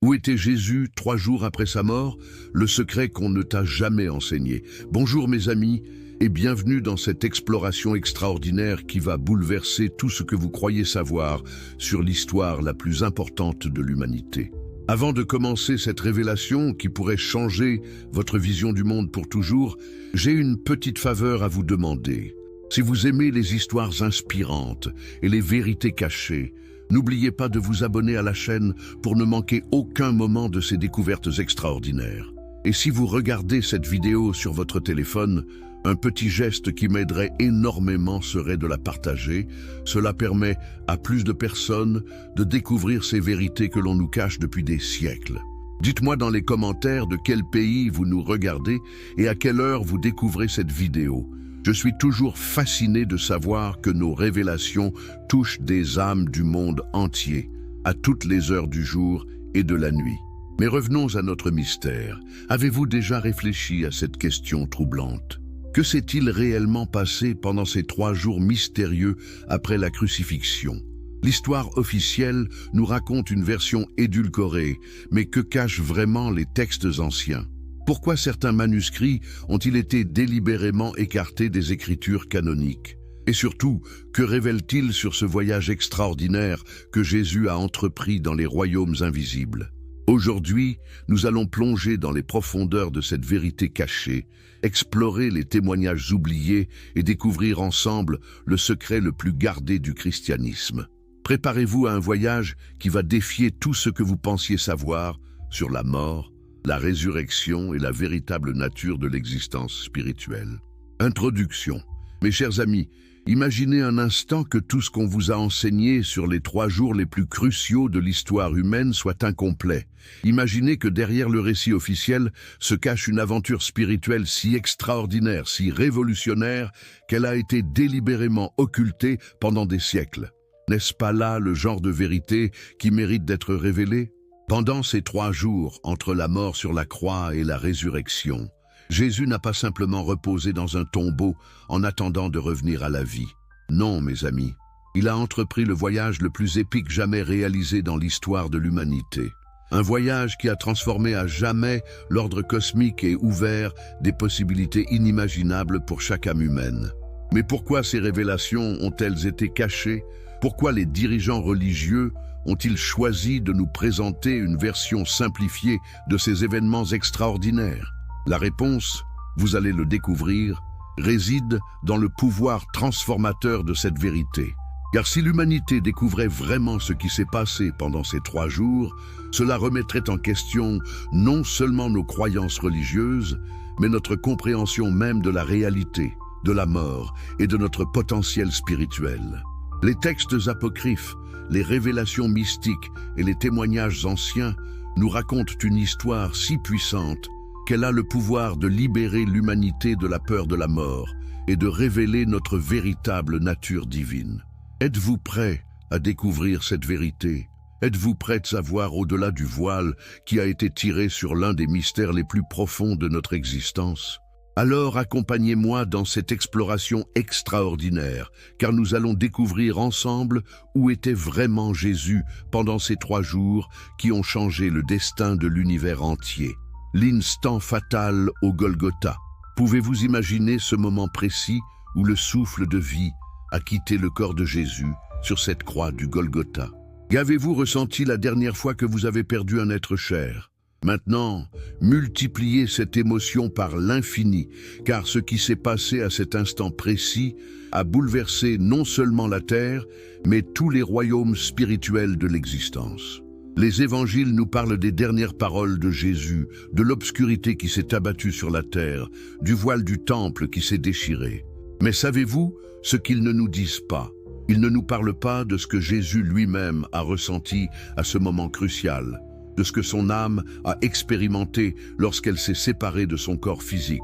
Où était Jésus 3 jours après sa mort? Le secret qu'on ne t'a jamais enseigné. Bonjour mes amis, et bienvenue dans cette exploration extraordinaire qui va bouleverser tout ce que vous croyez savoir sur l'histoire la plus importante de l'humanité. Avant de commencer cette révélation qui pourrait changer votre vision du monde pour toujours, j'ai une petite faveur à vous demander. Si vous aimez les histoires inspirantes et les vérités cachées, n'oubliez pas de vous abonner à la chaîne pour ne manquer aucun moment de ces découvertes extraordinaires. Et si vous regardez cette vidéo sur votre téléphone, un petit geste qui m'aiderait énormément serait de la partager. Cela permet à plus de personnes de découvrir ces vérités que l'on nous cache depuis des siècles. Dites-moi dans les commentaires de quel pays vous nous regardez et à quelle heure vous découvrez cette vidéo. Je suis toujours fasciné de savoir que nos révélations touchent des âmes du monde entier, à toutes les heures du jour et de la nuit. Mais revenons à notre mystère. Avez-vous déjà réfléchi à cette question troublante? Que s'est-il réellement passé pendant ces 3 jours mystérieux après la crucifixion? L'histoire officielle nous raconte une version édulcorée, mais que cachent vraiment les textes anciens? Pourquoi certains manuscrits ont-ils été délibérément écartés des écritures canoniques? Et surtout, que révèle-t-il sur ce voyage extraordinaire que Jésus a entrepris dans les royaumes invisibles? Aujourd'hui, nous allons plonger dans les profondeurs de cette vérité cachée, explorer les témoignages oubliés et découvrir ensemble le secret le plus gardé du christianisme. Préparez-vous à un voyage qui va défier tout ce que vous pensiez savoir sur la mort, la résurrection et la véritable nature de l'existence spirituelle. Introduction. Mes chers amis, imaginez un instant que tout ce qu'on vous a enseigné sur les 3 jours les plus cruciaux de l'histoire humaine soit incomplet. Imaginez que derrière le récit officiel se cache une aventure spirituelle si extraordinaire, si révolutionnaire, qu'elle a été délibérément occultée pendant des siècles. N'est-ce pas là le genre de vérité qui mérite d'être révélée? Pendant ces 3 jours, entre la mort sur la croix et la résurrection, Jésus n'a pas simplement reposé dans un tombeau en attendant de revenir à la vie. Non, mes amis, il a entrepris le voyage le plus épique jamais réalisé dans l'histoire de l'humanité. Un voyage qui a transformé à jamais l'ordre cosmique et ouvert des possibilités inimaginables pour chaque âme humaine. Mais pourquoi ces révélations ont-elles été cachées? Pourquoi les dirigeants religieux ont-ils choisi de nous présenter une version simplifiée de ces événements extraordinaires? La réponse, vous allez le découvrir, réside dans le pouvoir transformateur de cette vérité. Car si l'humanité découvrait vraiment ce qui s'est passé pendant ces 3 jours, cela remettrait en question non seulement nos croyances religieuses, mais notre compréhension même de la réalité, de la mort et de notre potentiel spirituel. Les textes apocryphes, les révélations mystiques et les témoignages anciens nous racontent une histoire si puissante qu'elle a le pouvoir de libérer l'humanité de la peur de la mort et de révéler notre véritable nature divine. Êtes-vous prêts à découvrir cette vérité? Êtes-vous prêts à voir au-delà du voile qui a été tiré sur l'un des mystères les plus profonds de notre existence? Alors accompagnez-moi dans cette exploration extraordinaire, car nous allons découvrir ensemble où était vraiment Jésus pendant ces 3 jours qui ont changé le destin de l'univers entier. L'instant fatal au Golgotha. Pouvez-vous imaginer ce moment précis où le souffle de vie a quitté le corps de Jésus sur cette croix du Golgotha? Qu'avez-vous ressenti la dernière fois que vous avez perdu un être cher? Maintenant, multipliez cette émotion par l'infini, car ce qui s'est passé à cet instant précis a bouleversé non seulement la terre, mais tous les royaumes spirituels de l'existence. Les évangiles nous parlent des dernières paroles de Jésus, de l'obscurité qui s'est abattue sur la terre, du voile du temple qui s'est déchiré. Mais savez-vous ce qu'ils ne nous disent pas? Ils ne nous parlent pas de ce que Jésus lui-même a ressenti à ce moment crucial, de ce que son âme a expérimenté lorsqu'elle s'est séparée de son corps physique.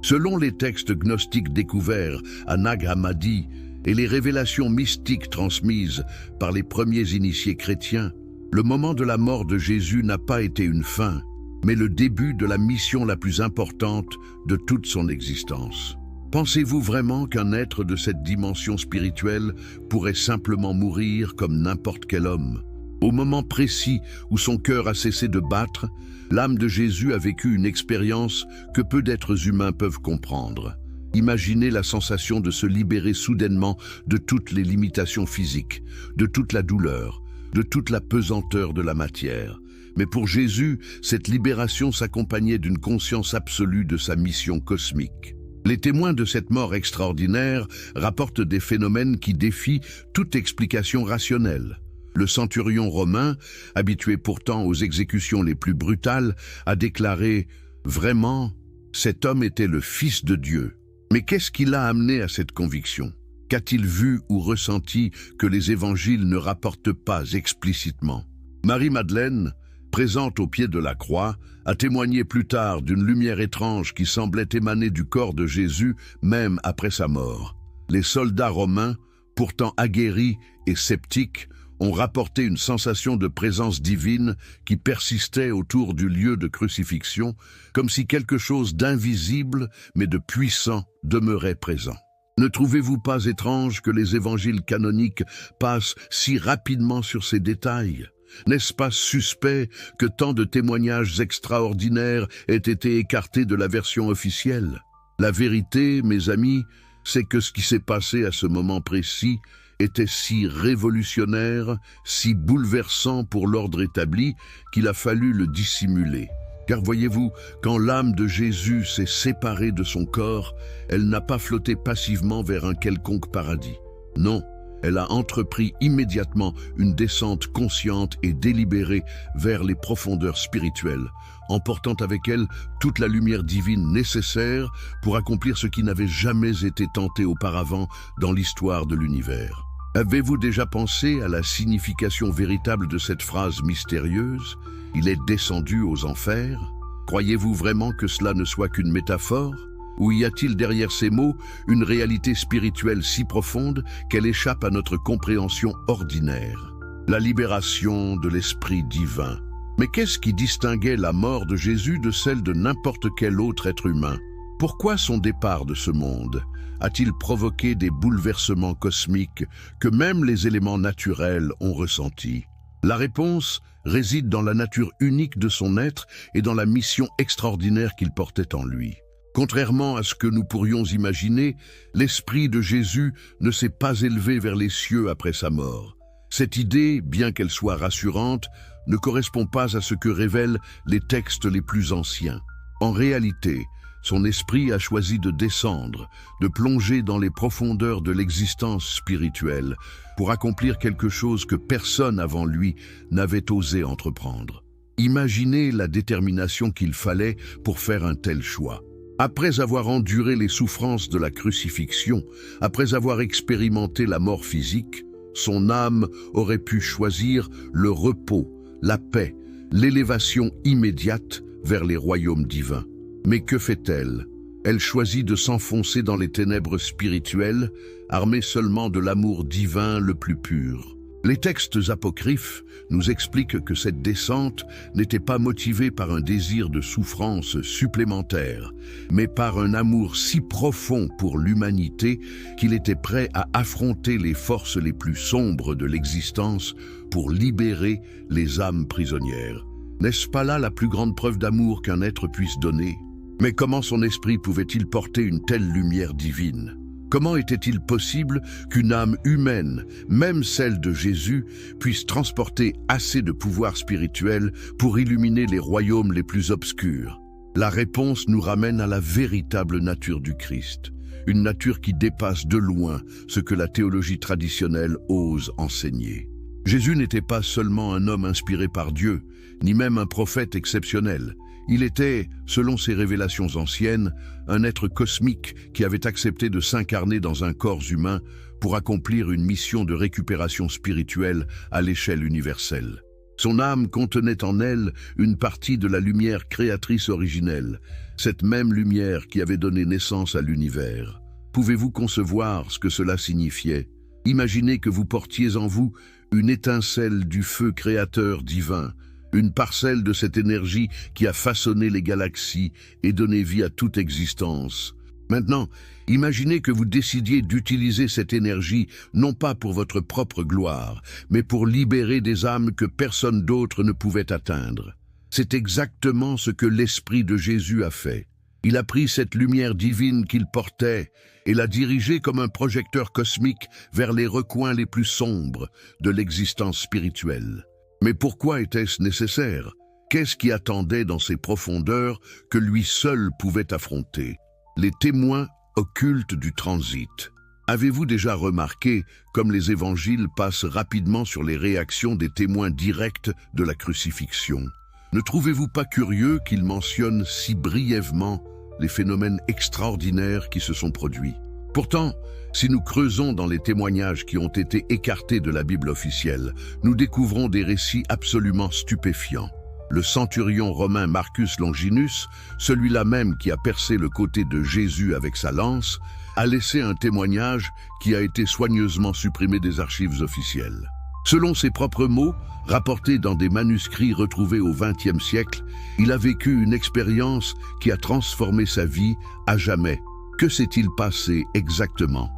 Selon les textes gnostiques découverts à Nag Hammadi et les révélations mystiques transmises par les premiers initiés chrétiens, le moment de la mort de Jésus n'a pas été une fin, mais le début de la mission la plus importante de toute son existence. Pensez-vous vraiment qu'un être de cette dimension spirituelle pourrait simplement mourir comme n'importe quel homme? Au moment précis où son cœur a cessé de battre, l'âme de Jésus a vécu une expérience que peu d'êtres humains peuvent comprendre. Imaginez la sensation de se libérer soudainement de toutes les limitations physiques, de toute la douleur, de toute la pesanteur de la matière. Mais pour Jésus, cette libération s'accompagnait d'une conscience absolue de sa mission cosmique. Les témoins de cette mort extraordinaire rapportent des phénomènes qui défient toute explication rationnelle. Le centurion romain, habitué pourtant aux exécutions les plus brutales, a déclaré « Vraiment, cet homme était le Fils de Dieu ». Mais qu'est-ce qui l'a amené à cette conviction? Qu'a-t-il vu ou ressenti que les évangiles ne rapportent pas explicitement? Marie-Madeleine, présente au pied de la croix, a témoigné plus tard d'une lumière étrange qui semblait émaner du corps de Jésus même après sa mort. Les soldats romains, pourtant aguerris et sceptiques, ont rapporté une sensation de présence divine qui persistait autour du lieu de crucifixion, comme si quelque chose d'invisible mais de puissant demeurait présent. Ne trouvez-vous pas étrange que les évangiles canoniques passent si rapidement sur ces détails? N'est-ce pas suspect que tant de témoignages extraordinaires aient été écartés de la version officielle? La vérité, mes amis, c'est que ce qui s'est passé à ce moment précis était si révolutionnaire, si bouleversant pour l'ordre établi, qu'il a fallu le dissimuler. Car voyez-vous, quand l'âme de Jésus s'est séparée de son corps, elle n'a pas flotté passivement vers un quelconque paradis. Non, elle a entrepris immédiatement une descente consciente et délibérée vers les profondeurs spirituelles, emportant avec elle toute la lumière divine nécessaire pour accomplir ce qui n'avait jamais été tenté auparavant dans l'histoire de l'univers. Avez-vous déjà pensé à la signification véritable de cette phrase mystérieuse « Il est descendu aux enfers » ? Croyez-vous vraiment que cela ne soit qu'une métaphore ? Ou y a-t-il derrière ces mots une réalité spirituelle si profonde qu'elle échappe à notre compréhension ordinaire? La libération de l'Esprit divin. Mais qu'est-ce qui distinguait la mort de Jésus de celle de n'importe quel autre être humain? Pourquoi son départ de ce monde a-t-il provoqué des bouleversements cosmiques que même les éléments naturels ont ressentis? La réponse réside dans la nature unique de son être et dans la mission extraordinaire qu'il portait en lui. Contrairement à ce que nous pourrions imaginer, l'Esprit de Jésus ne s'est pas élevé vers les cieux après sa mort. Cette idée, bien qu'elle soit rassurante, ne correspond pas à ce que révèlent les textes les plus anciens. En réalité, son esprit a choisi de descendre, de plonger dans les profondeurs de l'existence spirituelle pour accomplir quelque chose que personne avant lui n'avait osé entreprendre. Imaginez la détermination qu'il fallait pour faire un tel choix. Après avoir enduré les souffrances de la crucifixion, après avoir expérimenté la mort physique, son âme aurait pu choisir le repos, la paix, l'élévation immédiate vers les royaumes divins. Mais que fait-elle? Elle choisit de s'enfoncer dans les ténèbres spirituelles, armée seulement de l'amour divin le plus pur. Les textes apocryphes nous expliquent que cette descente n'était pas motivée par un désir de souffrance supplémentaire, mais par un amour si profond pour l'humanité qu'il était prêt à affronter les forces les plus sombres de l'existence pour libérer les âmes prisonnières. N'est-ce pas là la plus grande preuve d'amour qu'un être puisse donner? Mais comment son esprit pouvait-il porter une telle lumière divine? Comment était-il possible qu'une âme humaine, même celle de Jésus, puisse transporter assez de pouvoir spirituel pour illuminer les royaumes les plus obscurs? La réponse nous ramène à la véritable nature du Christ, une nature qui dépasse de loin ce que la théologie traditionnelle ose enseigner. Jésus n'était pas seulement un homme inspiré par Dieu, ni même un prophète exceptionnel. Il était, selon ses révélations anciennes, un être cosmique qui avait accepté de s'incarner dans un corps humain pour accomplir une mission de récupération spirituelle à l'échelle universelle. Son âme contenait en elle une partie de la lumière créatrice originelle, cette même lumière qui avait donné naissance à l'univers. Pouvez-vous concevoir ce que cela signifiait? Imaginez que vous portiez en vous une étincelle du feu créateur divin, une parcelle de cette énergie qui a façonné les galaxies et donné vie à toute existence. Maintenant, imaginez que vous décidiez d'utiliser cette énergie non pas pour votre propre gloire, mais pour libérer des âmes que personne d'autre ne pouvait atteindre. C'est exactement ce que l'Esprit de Jésus a fait. Il a pris cette lumière divine qu'il portait et l'a dirigée comme un projecteur cosmique vers les recoins les plus sombres de l'existence spirituelle. Mais pourquoi était-ce nécessaire? Qu'est-ce qui attendait dans ces profondeurs que lui seul pouvait affronter? Les témoins occultes du transit. Avez-vous déjà remarqué comme les évangiles passent rapidement sur les réactions des témoins directs de la crucifixion? Ne trouvez-vous pas curieux qu'ils mentionnent si brièvement les phénomènes extraordinaires qui se sont produits? Pourtant, si nous creusons dans les témoignages qui ont été écartés de la Bible officielle, nous découvrons des récits absolument stupéfiants. Le centurion romain Marcus Longinus, celui-là même qui a percé le côté de Jésus avec sa lance, a laissé un témoignage qui a été soigneusement supprimé des archives officielles. Selon ses propres mots, rapportés dans des manuscrits retrouvés au XXe siècle, il a vécu une expérience qui a transformé sa vie à jamais. Que s'est-il passé exactement?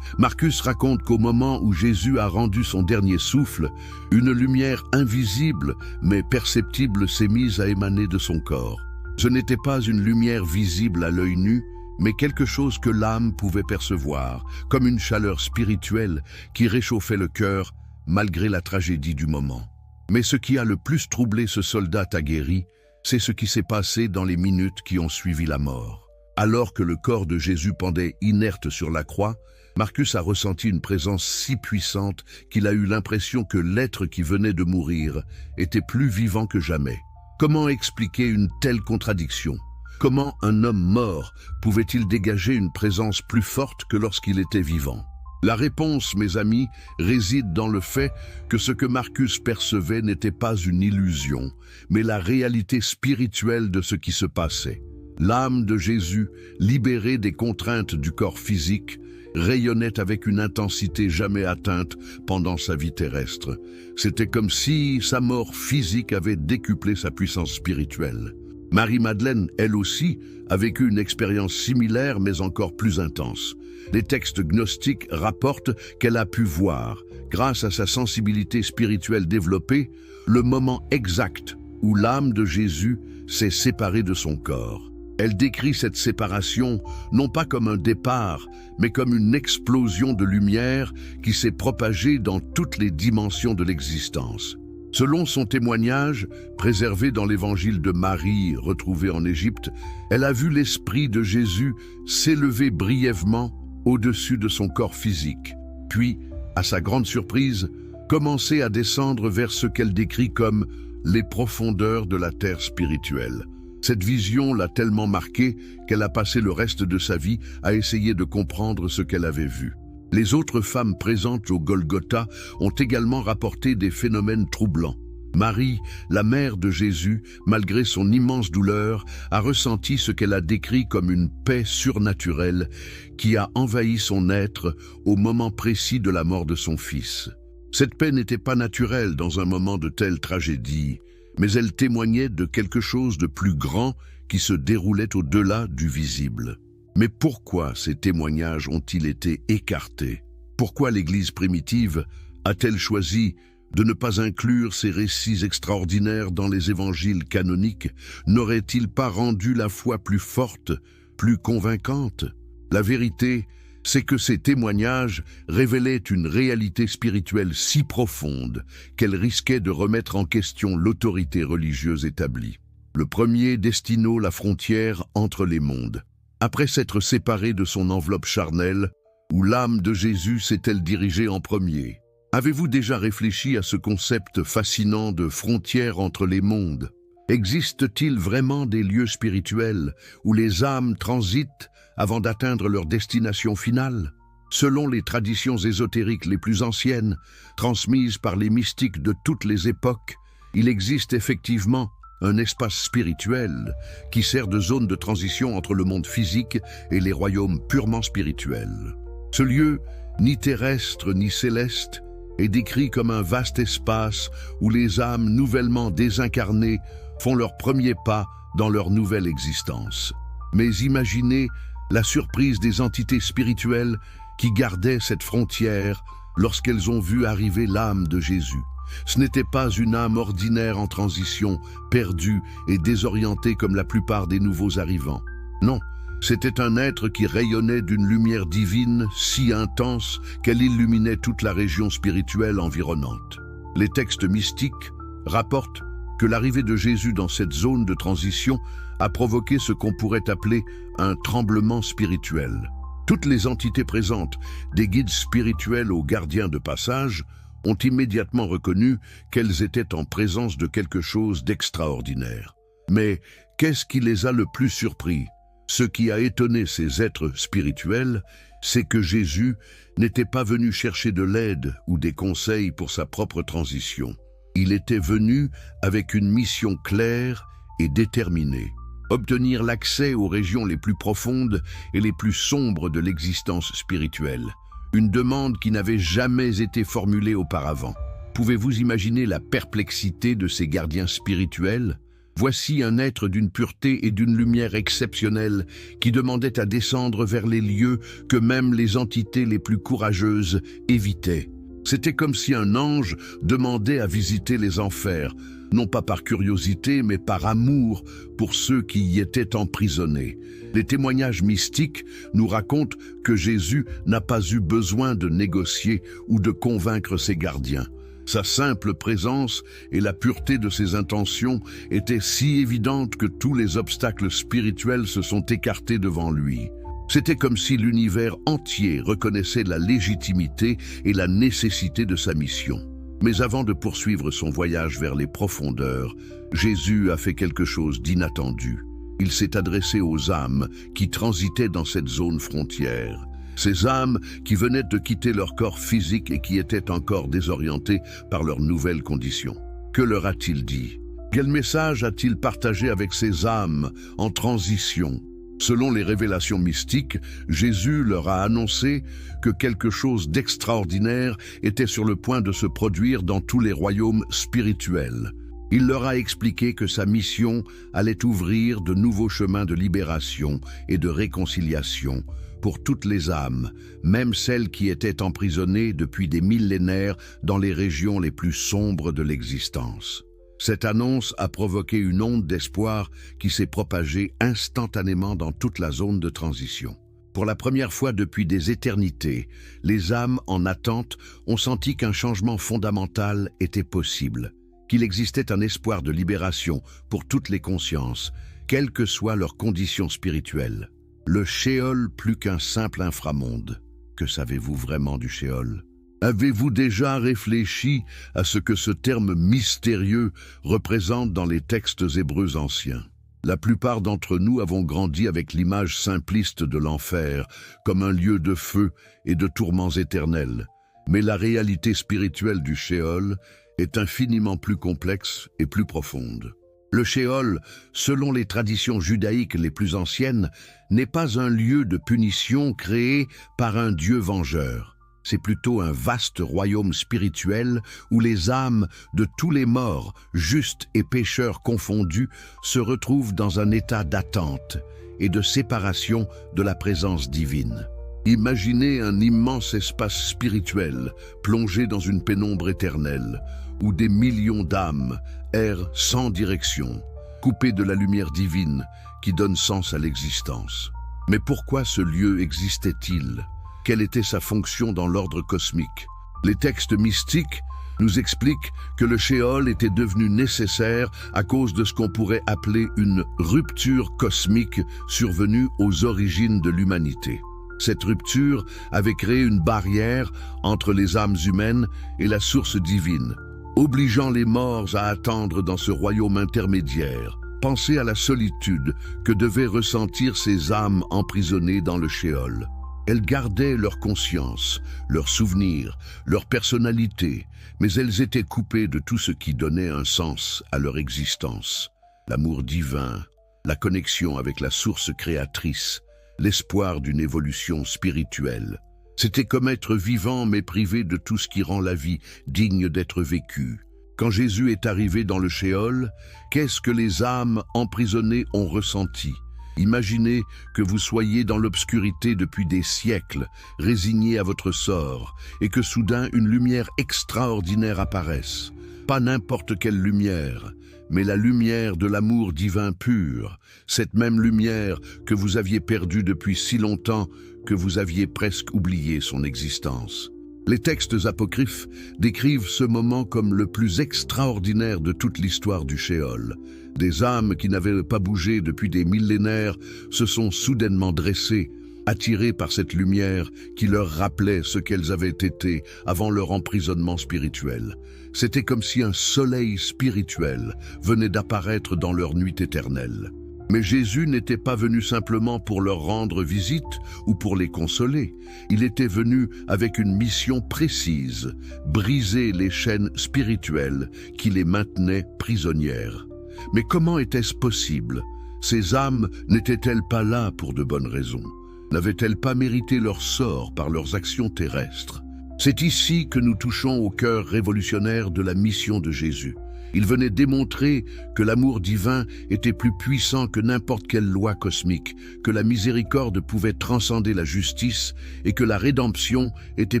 Marcus raconte qu'au moment où Jésus a rendu son dernier souffle, une lumière invisible mais perceptible s'est mise à émaner de son corps. Ce n'était pas une lumière visible à l'œil nu, mais quelque chose que l'âme pouvait percevoir, comme une chaleur spirituelle qui réchauffait le cœur malgré la tragédie du moment. Mais ce qui a le plus troublé ce soldat aguerri, c'est ce qui s'est passé dans les minutes qui ont suivi la mort. Alors que le corps de Jésus pendait inerte sur la croix, Marcus a ressenti une présence si puissante qu'il a eu l'impression que l'être qui venait de mourir était plus vivant que jamais. Comment expliquer une telle contradiction? Comment un homme mort pouvait-il dégager une présence plus forte que lorsqu'il était vivant? La réponse, mes amis, réside dans le fait que ce que Marcus percevait n'était pas une illusion, mais la réalité spirituelle de ce qui se passait. L'âme de Jésus, libérée des contraintes du corps physique, rayonnait avec une intensité jamais atteinte pendant sa vie terrestre. C'était comme si sa mort physique avait décuplé sa puissance spirituelle. Marie-Madeleine, elle aussi, a vécu une expérience similaire mais encore plus intense. Les textes gnostiques rapportent qu'elle a pu voir, grâce à sa sensibilité spirituelle développée, le moment exact où l'âme de Jésus s'est séparée de son corps. Elle décrit cette séparation non pas comme un départ, mais comme une explosion de lumière qui s'est propagée dans toutes les dimensions de l'existence. Selon son témoignage, préservé dans l'évangile de Marie, retrouvé en Égypte, elle a vu l'esprit de Jésus s'élever brièvement au-dessus de son corps physique, puis, à sa grande surprise, commencer à descendre vers ce qu'elle décrit comme les profondeurs de la terre spirituelle. Cette vision l'a tellement marquée qu'elle a passé le reste de sa vie à essayer de comprendre ce qu'elle avait vu. Les autres femmes présentes au Golgotha ont également rapporté des phénomènes troublants. Marie, la mère de Jésus, malgré son immense douleur, a ressenti ce qu'elle a décrit comme une paix surnaturelle qui a envahi son être au moment précis de la mort de son fils. Cette paix n'était pas naturelle dans un moment de telle tragédie, mais elle témoignait de quelque chose de plus grand qui se déroulait au-delà du visible. Mais pourquoi ces témoignages ont-ils été écartés? Pourquoi l'Église primitive a-t-elle choisi de ne pas inclure ces récits extraordinaires dans les évangiles canoniques? N'aurait-il pas rendu la foi plus forte, plus convaincante? La vérité, c'est que ces témoignages révélaient une réalité spirituelle si profonde qu'elle risquait de remettre en question l'autorité religieuse établie. Le premier destinait la frontière entre les mondes. Après s'être séparé de son enveloppe charnelle, où l'âme de Jésus s'est-elle dirigée en premier? Avez-vous déjà réfléchi à ce concept fascinant de frontière entre les mondes? Existe-t-il vraiment des lieux spirituels où les âmes transitent avant d'atteindre leur destination finale? Selon les traditions ésotériques les plus anciennes, transmises par les mystiques de toutes les époques, il existe effectivement un espace spirituel qui sert de zone de transition entre le monde physique et les royaumes purement spirituels. Ce lieu, ni terrestre ni céleste, est décrit comme un vaste espace où les âmes nouvellement désincarnées font leurs premiers pas dans leur nouvelle existence. Mais imaginez la surprise des entités spirituelles qui gardaient cette frontière lorsqu'elles ont vu arriver l'âme de Jésus. Ce n'était pas une âme ordinaire en transition, perdue et désorientée comme la plupart des nouveaux arrivants. Non, c'était un être qui rayonnait d'une lumière divine si intense qu'elle illuminait toute la région spirituelle environnante. Les textes mystiques rapportent que l'arrivée de Jésus dans cette zone de transition a provoqué ce qu'on pourrait appeler un tremblement spirituel. Toutes les entités présentes, des guides spirituels aux gardiens de passage, ont immédiatement reconnu qu'elles étaient en présence de quelque chose d'extraordinaire. Mais qu'est-ce qui les a le plus surpris? Ce qui a étonné ces êtres spirituels, c'est que Jésus n'était pas venu chercher de l'aide ou des conseils pour sa propre transition. Il était venu avec une mission claire et déterminée: obtenir l'accès aux régions les plus profondes et les plus sombres de l'existence spirituelle. Une demande qui n'avait jamais été formulée auparavant. Pouvez-vous imaginer la perplexité de ces gardiens spirituels? Voici un être d'une pureté et d'une lumière exceptionnelle qui demandait à descendre vers les lieux que même les entités les plus courageuses évitaient. C'était comme si un ange demandait à visiter les enfers, non pas par curiosité, mais par amour pour ceux qui y étaient emprisonnés. Les témoignages mystiques nous racontent que Jésus n'a pas eu besoin de négocier ou de convaincre ses gardiens. Sa simple présence et la pureté de ses intentions étaient si évidentes que tous les obstacles spirituels se sont écartés devant lui. C'était comme si l'univers entier reconnaissait la légitimité et la nécessité de sa mission. Mais avant de poursuivre son voyage vers les profondeurs, Jésus a fait quelque chose d'inattendu. Il s'est adressé aux âmes qui transitaient dans cette zone frontière. Ces âmes qui venaient de quitter leur corps physique et qui étaient encore désorientées par leurs nouvelles conditions. Que leur a-t-il dit? Quel message a-t-il partagé avec ces âmes en transition? Selon les révélations mystiques, Jésus leur a annoncé que quelque chose d'extraordinaire était sur le point de se produire dans tous les royaumes spirituels. Il leur a expliqué que sa mission allait ouvrir de nouveaux chemins de libération et de réconciliation pour toutes les âmes, même celles qui étaient emprisonnées depuis des millénaires dans les régions les plus sombres de l'existence. Cette annonce a provoqué une onde d'espoir qui s'est propagée instantanément dans toute la zone de transition. Pour la première fois depuis des éternités, les âmes en attente ont senti qu'un changement fondamental était possible, qu'il existait un espoir de libération pour toutes les consciences, quelles que soient leurs conditions spirituelles. Le Sheol plus qu'un simple inframonde. Que savez-vous vraiment du Sheol? Avez-vous déjà réfléchi à ce que ce terme mystérieux représente dans les textes hébreux anciens? La plupart d'entre nous avons grandi avec l'image simpliste de l'enfer, comme un lieu de feu et de tourments éternels. Mais la réalité spirituelle du Sheol est infiniment plus complexe et plus profonde. Le Sheol, selon les traditions judaïques les plus anciennes, n'est pas un lieu de punition créé par un Dieu vengeur. C'est plutôt un vaste royaume spirituel où les âmes de tous les morts, justes et pécheurs confondus, se retrouvent dans un état d'attente et de séparation de la présence divine. Imaginez un immense espace spirituel plongé dans une pénombre éternelle, où des millions d'âmes errent sans direction, coupées de la lumière divine qui donne sens à l'existence. Mais pourquoi ce lieu existait-il? Quelle était sa fonction dans l'ordre cosmique? Les textes mystiques nous expliquent que le Sheol était devenu nécessaire à cause de ce qu'on pourrait appeler une rupture cosmique survenue aux origines de l'humanité. Cette rupture avait créé une barrière entre les âmes humaines et la source divine, obligeant les morts à attendre dans ce royaume intermédiaire. Pensez à la solitude que devaient ressentir ces âmes emprisonnées dans le Sheol. Elles gardaient leur conscience, leurs souvenirs, leur personnalité, mais elles étaient coupées de tout ce qui donnait un sens à leur existence. L'amour divin, la connexion avec la source créatrice, l'espoir d'une évolution spirituelle. C'était comme être vivant mais privé de tout ce qui rend la vie digne d'être vécue. Quand Jésus est arrivé dans le Sheol, qu'est-ce que les âmes emprisonnées ont ressenti? Imaginez que vous soyez dans l'obscurité depuis des siècles, résigné à votre sort, et que soudain une lumière extraordinaire apparaisse. Pas n'importe quelle lumière, mais la lumière de l'amour divin pur, cette même lumière que vous aviez perdue depuis si longtemps que vous aviez presque oublié son existence. Les textes apocryphes décrivent ce moment comme le plus extraordinaire de toute l'histoire du Sheol. Des âmes qui n'avaient pas bougé depuis des millénaires se sont soudainement dressées, attirées par cette lumière qui leur rappelait ce qu'elles avaient été avant leur emprisonnement spirituel. C'était comme si un soleil spirituel venait d'apparaître dans leur nuit éternelle. Mais Jésus n'était pas venu simplement pour leur rendre visite ou pour les consoler. Il était venu avec une mission précise, briser les chaînes spirituelles qui les maintenaient prisonnières. Mais comment était-ce possible? Ces âmes n'étaient-elles pas là pour de bonnes raisons? N'avaient-elles pas mérité leur sort par leurs actions terrestres? C'est ici que nous touchons au cœur révolutionnaire de la mission de Jésus. Il venait démontrer que l'amour divin était plus puissant que n'importe quelle loi cosmique, que la miséricorde pouvait transcender la justice et que la rédemption était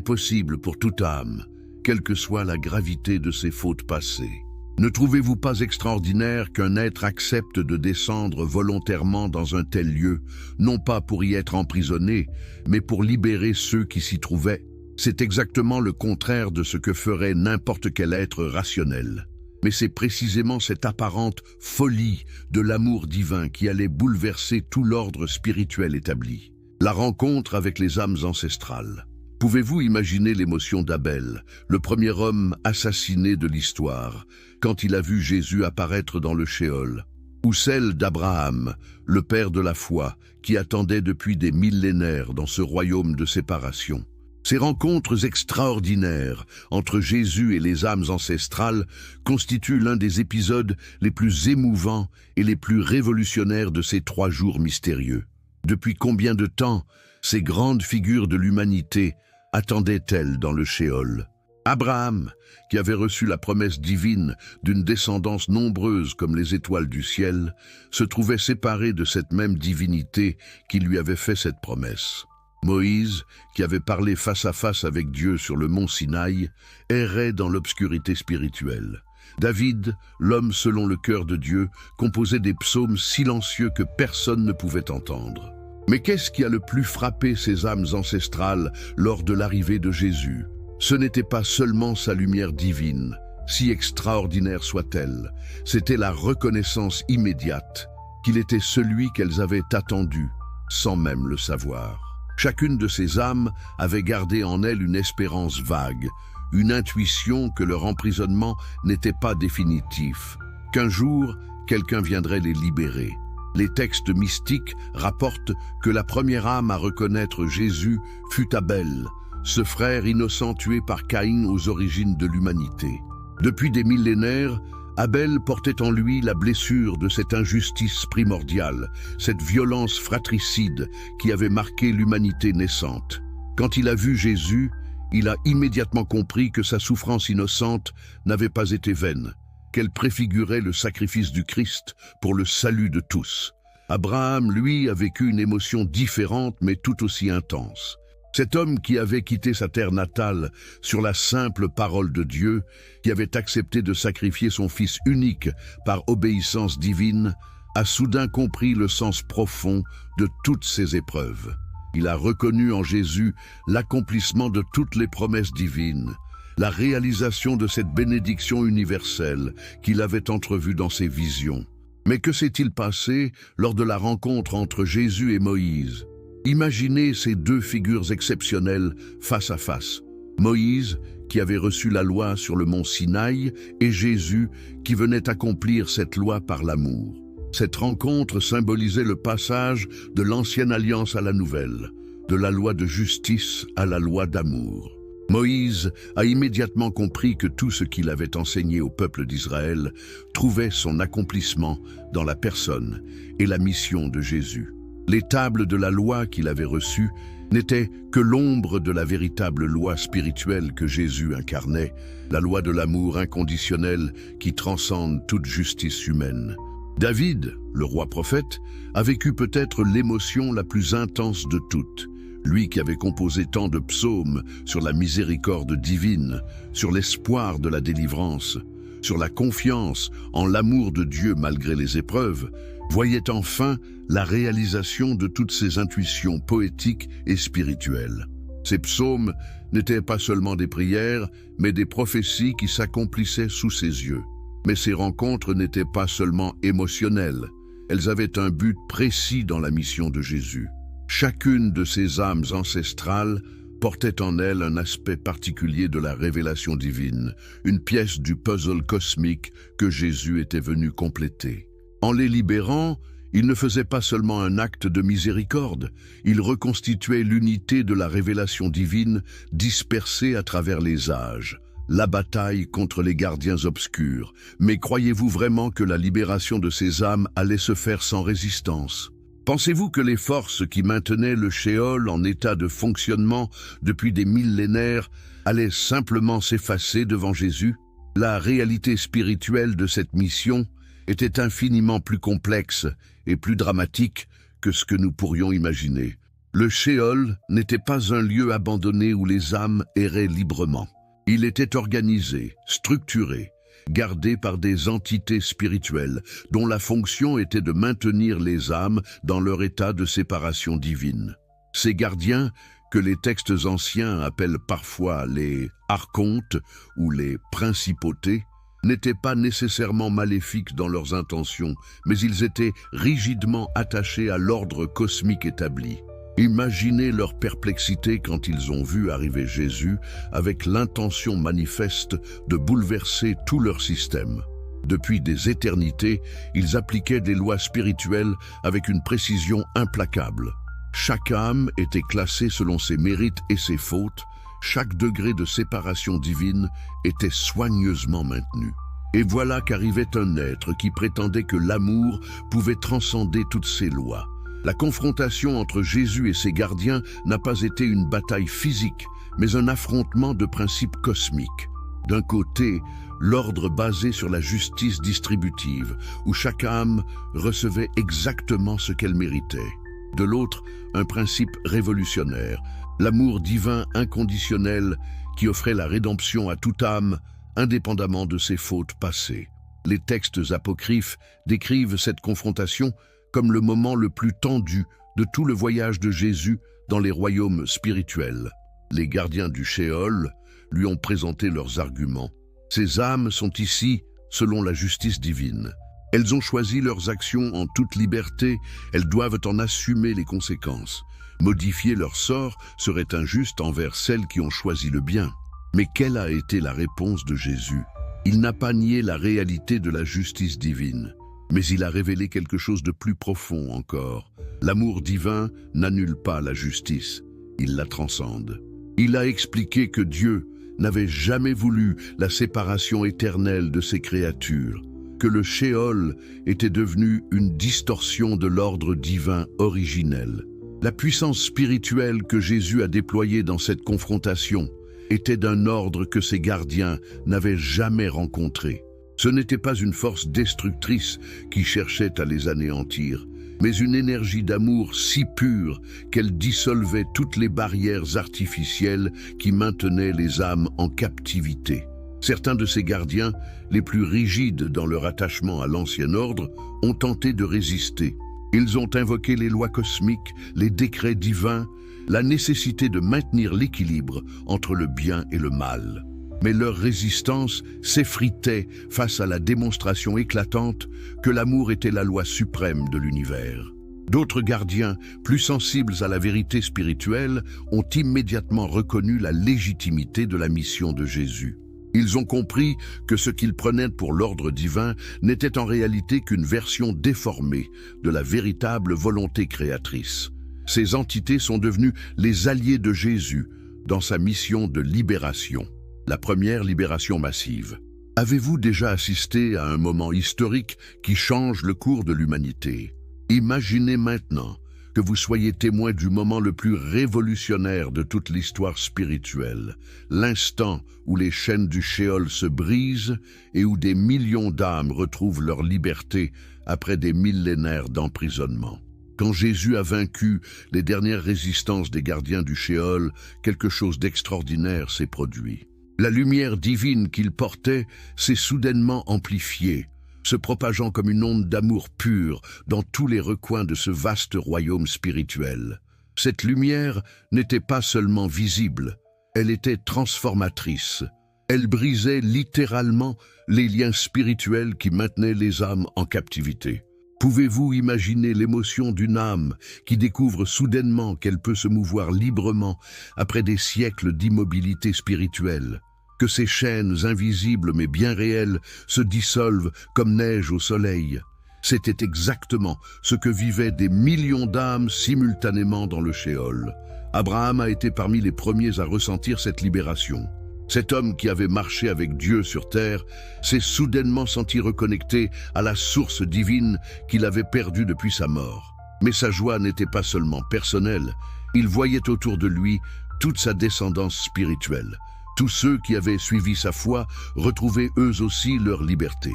possible pour toute âme, quelle que soit la gravité de ses fautes passées. Ne trouvez-vous pas extraordinaire qu'un être accepte de descendre volontairement dans un tel lieu, non pas pour y être emprisonné, mais pour libérer ceux qui s'y trouvaient? C'est exactement le contraire de ce que ferait n'importe quel être rationnel. Mais c'est précisément cette apparente folie de l'amour divin qui allait bouleverser tout l'ordre spirituel établi. La rencontre avec les âmes ancestrales. Pouvez-vous imaginer l'émotion d'Abel, le premier homme assassiné de l'histoire, quand il a vu Jésus apparaître dans le Sheol? Ou celle d'Abraham, le père de la foi, qui attendait depuis des millénaires dans ce royaume de séparation? Ces rencontres extraordinaires entre Jésus et les âmes ancestrales constituent l'un des épisodes les plus émouvants et les plus révolutionnaires de ces 3 jours mystérieux. Depuis combien de temps ces grandes figures de l'humanité attendaient-elles dans le Sheol? Abraham, qui avait reçu la promesse divine d'une descendance nombreuse comme les étoiles du ciel, se trouvait séparé de cette même divinité qui lui avait fait cette promesse. Moïse, qui avait parlé face à face avec Dieu sur le mont Sinaï, errait dans l'obscurité spirituelle. David, l'homme selon le cœur de Dieu, composait des psaumes silencieux que personne ne pouvait entendre. Mais qu'est-ce qui a le plus frappé ces âmes ancestrales lors de l'arrivée de Jésus? Ce n'était pas seulement sa lumière divine, si extraordinaire soit-elle, c'était la reconnaissance immédiate qu'il était celui qu'elles avaient attendu, sans même le savoir. Chacune de ces âmes avait gardé en elle une espérance vague, une intuition que leur emprisonnement n'était pas définitif, qu'un jour, quelqu'un viendrait les libérer. Les textes mystiques rapportent que la première âme à reconnaître Jésus fut Abel, ce frère innocent tué par Caïn aux origines de l'humanité. Depuis des millénaires, Abel portait en lui la blessure de cette injustice primordiale, cette violence fratricide qui avait marqué l'humanité naissante. Quand il a vu Jésus, il a immédiatement compris que sa souffrance innocente n'avait pas été vaine, qu'elle préfigurait le sacrifice du Christ pour le salut de tous. Abraham, lui, a vécu une émotion différente mais tout aussi intense. Cet homme qui avait quitté sa terre natale sur la simple parole de Dieu, qui avait accepté de sacrifier son fils unique par obéissance divine, a soudain compris le sens profond de toutes ces épreuves. Il a reconnu en Jésus l'accomplissement de toutes les promesses divines, la réalisation de cette bénédiction universelle qu'il avait entrevue dans ses visions. Mais que s'est-il passé lors de la rencontre entre Jésus et Moïse? Imaginez ces 2 figures exceptionnelles face à face. Moïse, qui avait reçu la loi sur le mont Sinaï, et Jésus, qui venait accomplir cette loi par l'amour. Cette rencontre symbolisait le passage de l'ancienne alliance à la nouvelle, de la loi de justice à la loi d'amour. Moïse a immédiatement compris que tout ce qu'il avait enseigné au peuple d'Israël trouvait son accomplissement dans la personne et la mission de Jésus. Les tables de la loi qu'il avait reçues n'étaient que l'ombre de la véritable loi spirituelle que Jésus incarnait, la loi de l'amour inconditionnel qui transcende toute justice humaine. David, le roi prophète, a vécu peut-être l'émotion la plus intense de toutes. Lui qui avait composé tant de psaumes sur la miséricorde divine, sur l'espoir de la délivrance, sur la confiance en l'amour de Dieu malgré les épreuves, voyait enfin la réalisation de toutes ses intuitions poétiques et spirituelles. Ces psaumes n'étaient pas seulement des prières, mais des prophéties qui s'accomplissaient sous ses yeux. Mais ces rencontres n'étaient pas seulement émotionnelles, elles avaient un but précis dans la mission de Jésus. Chacune de ces âmes ancestrales portait en elle un aspect particulier de la révélation divine, une pièce du puzzle cosmique que Jésus était venu compléter. En les libérant, il ne faisait pas seulement un acte de miséricorde, il reconstituait l'unité de la révélation divine dispersée à travers les âges. La bataille contre les gardiens obscurs. Mais croyez-vous vraiment que la libération de ces âmes allait se faire sans résistance? Pensez-vous que les forces qui maintenaient le Sheol en état de fonctionnement depuis des millénaires allaient simplement s'effacer devant Jésus? La réalité spirituelle de cette mission était infiniment plus complexe et plus dramatique que ce que nous pourrions imaginer. Le Sheol n'était pas un lieu abandonné où les âmes erraient librement. Il était organisé, structuré, gardé par des entités spirituelles dont la fonction était de maintenir les âmes dans leur état de séparation divine. Ces gardiens, que les textes anciens appellent parfois les archontes ou les principautés, n'étaient pas nécessairement maléfiques dans leurs intentions, mais ils étaient rigidement attachés à l'ordre cosmique établi. Imaginez leur perplexité quand ils ont vu arriver Jésus avec l'intention manifeste de bouleverser tout leur système. Depuis des éternités, ils appliquaient des lois spirituelles avec une précision implacable. Chaque âme était classée selon ses mérites et ses fautes, chaque degré de séparation divine était soigneusement maintenu. Et voilà qu'arrivait un être qui prétendait que l'amour pouvait transcender toutes ces lois. La confrontation entre Jésus et ses gardiens n'a pas été une bataille physique, mais un affrontement de principes cosmiques. D'un côté, l'ordre basé sur la justice distributive, où chaque âme recevait exactement ce qu'elle méritait. De l'autre, un principe révolutionnaire, l'amour divin inconditionnel qui offrait la rédemption à toute âme, indépendamment de ses fautes passées. Les textes apocryphes décrivent cette confrontation comme le moment le plus tendu de tout le voyage de Jésus dans les royaumes spirituels. Les gardiens du Sheol lui ont présenté leurs arguments. Ces âmes sont ici selon la justice divine. Elles ont choisi leurs actions en toute liberté, elles doivent en assumer les conséquences. Modifier leur sort serait injuste envers celles qui ont choisi le bien. Mais quelle a été la réponse de Jésus? Il n'a pas nié la réalité de la justice divine. Mais il a révélé quelque chose de plus profond encore. L'amour divin n'annule pas la justice, il la transcende. Il a expliqué que Dieu n'avait jamais voulu la séparation éternelle de ses créatures, que le Sheol était devenu une distorsion de l'ordre divin originel. La puissance spirituelle que Jésus a déployée dans cette confrontation était d'un ordre que ses gardiens n'avaient jamais rencontré. Ce n'était pas une force destructrice qui cherchait à les anéantir, mais une énergie d'amour si pure qu'elle dissolvait toutes les barrières artificielles qui maintenaient les âmes en captivité. Certains de ces gardiens, les plus rigides dans leur attachement à l'ancien ordre, ont tenté de résister. Ils ont invoqué les lois cosmiques, les décrets divins, la nécessité de maintenir l'équilibre entre le bien et le mal. Mais leur résistance s'effritait face à la démonstration éclatante que l'amour était la loi suprême de l'univers. D'autres gardiens, plus sensibles à la vérité spirituelle, ont immédiatement reconnu la légitimité de la mission de Jésus. Ils ont compris que ce qu'ils prenaient pour l'ordre divin n'était en réalité qu'une version déformée de la véritable volonté créatrice. Ces entités sont devenues les alliés de Jésus dans sa mission de libération. La première libération massive. Avez-vous déjà assisté à un moment historique qui change le cours de l'humanité? Imaginez maintenant que vous soyez témoin du moment le plus révolutionnaire de toute l'histoire spirituelle, l'instant où les chaînes du Sheol se brisent et où des millions d'âmes retrouvent leur liberté après des millénaires d'emprisonnement. Quand Jésus a vaincu les dernières résistances des gardiens du Shéol, quelque chose d'extraordinaire s'est produit. La lumière divine qu'il portait s'est soudainement amplifiée, se propageant comme une onde d'amour pur dans tous les recoins de ce vaste royaume spirituel. Cette lumière n'était pas seulement visible, elle était transformatrice. Elle brisait littéralement les liens spirituels qui maintenaient les âmes en captivité. Pouvez-vous imaginer l'émotion d'une âme qui découvre soudainement qu'elle peut se mouvoir librement après des siècles d'immobilité spirituelle? Que ces chaînes invisibles mais bien réelles se dissolvent comme neige au soleil? C'était exactement ce que vivaient des millions d'âmes simultanément dans le Shéol. Abraham a été parmi les premiers à ressentir cette libération. Cet homme qui avait marché avec Dieu sur terre s'est soudainement senti reconnecté à la source divine qu'il avait perdue depuis sa mort. Mais sa joie n'était pas seulement personnelle, il voyait autour de lui toute sa descendance spirituelle. Tous ceux qui avaient suivi sa foi retrouvaient eux aussi leur liberté.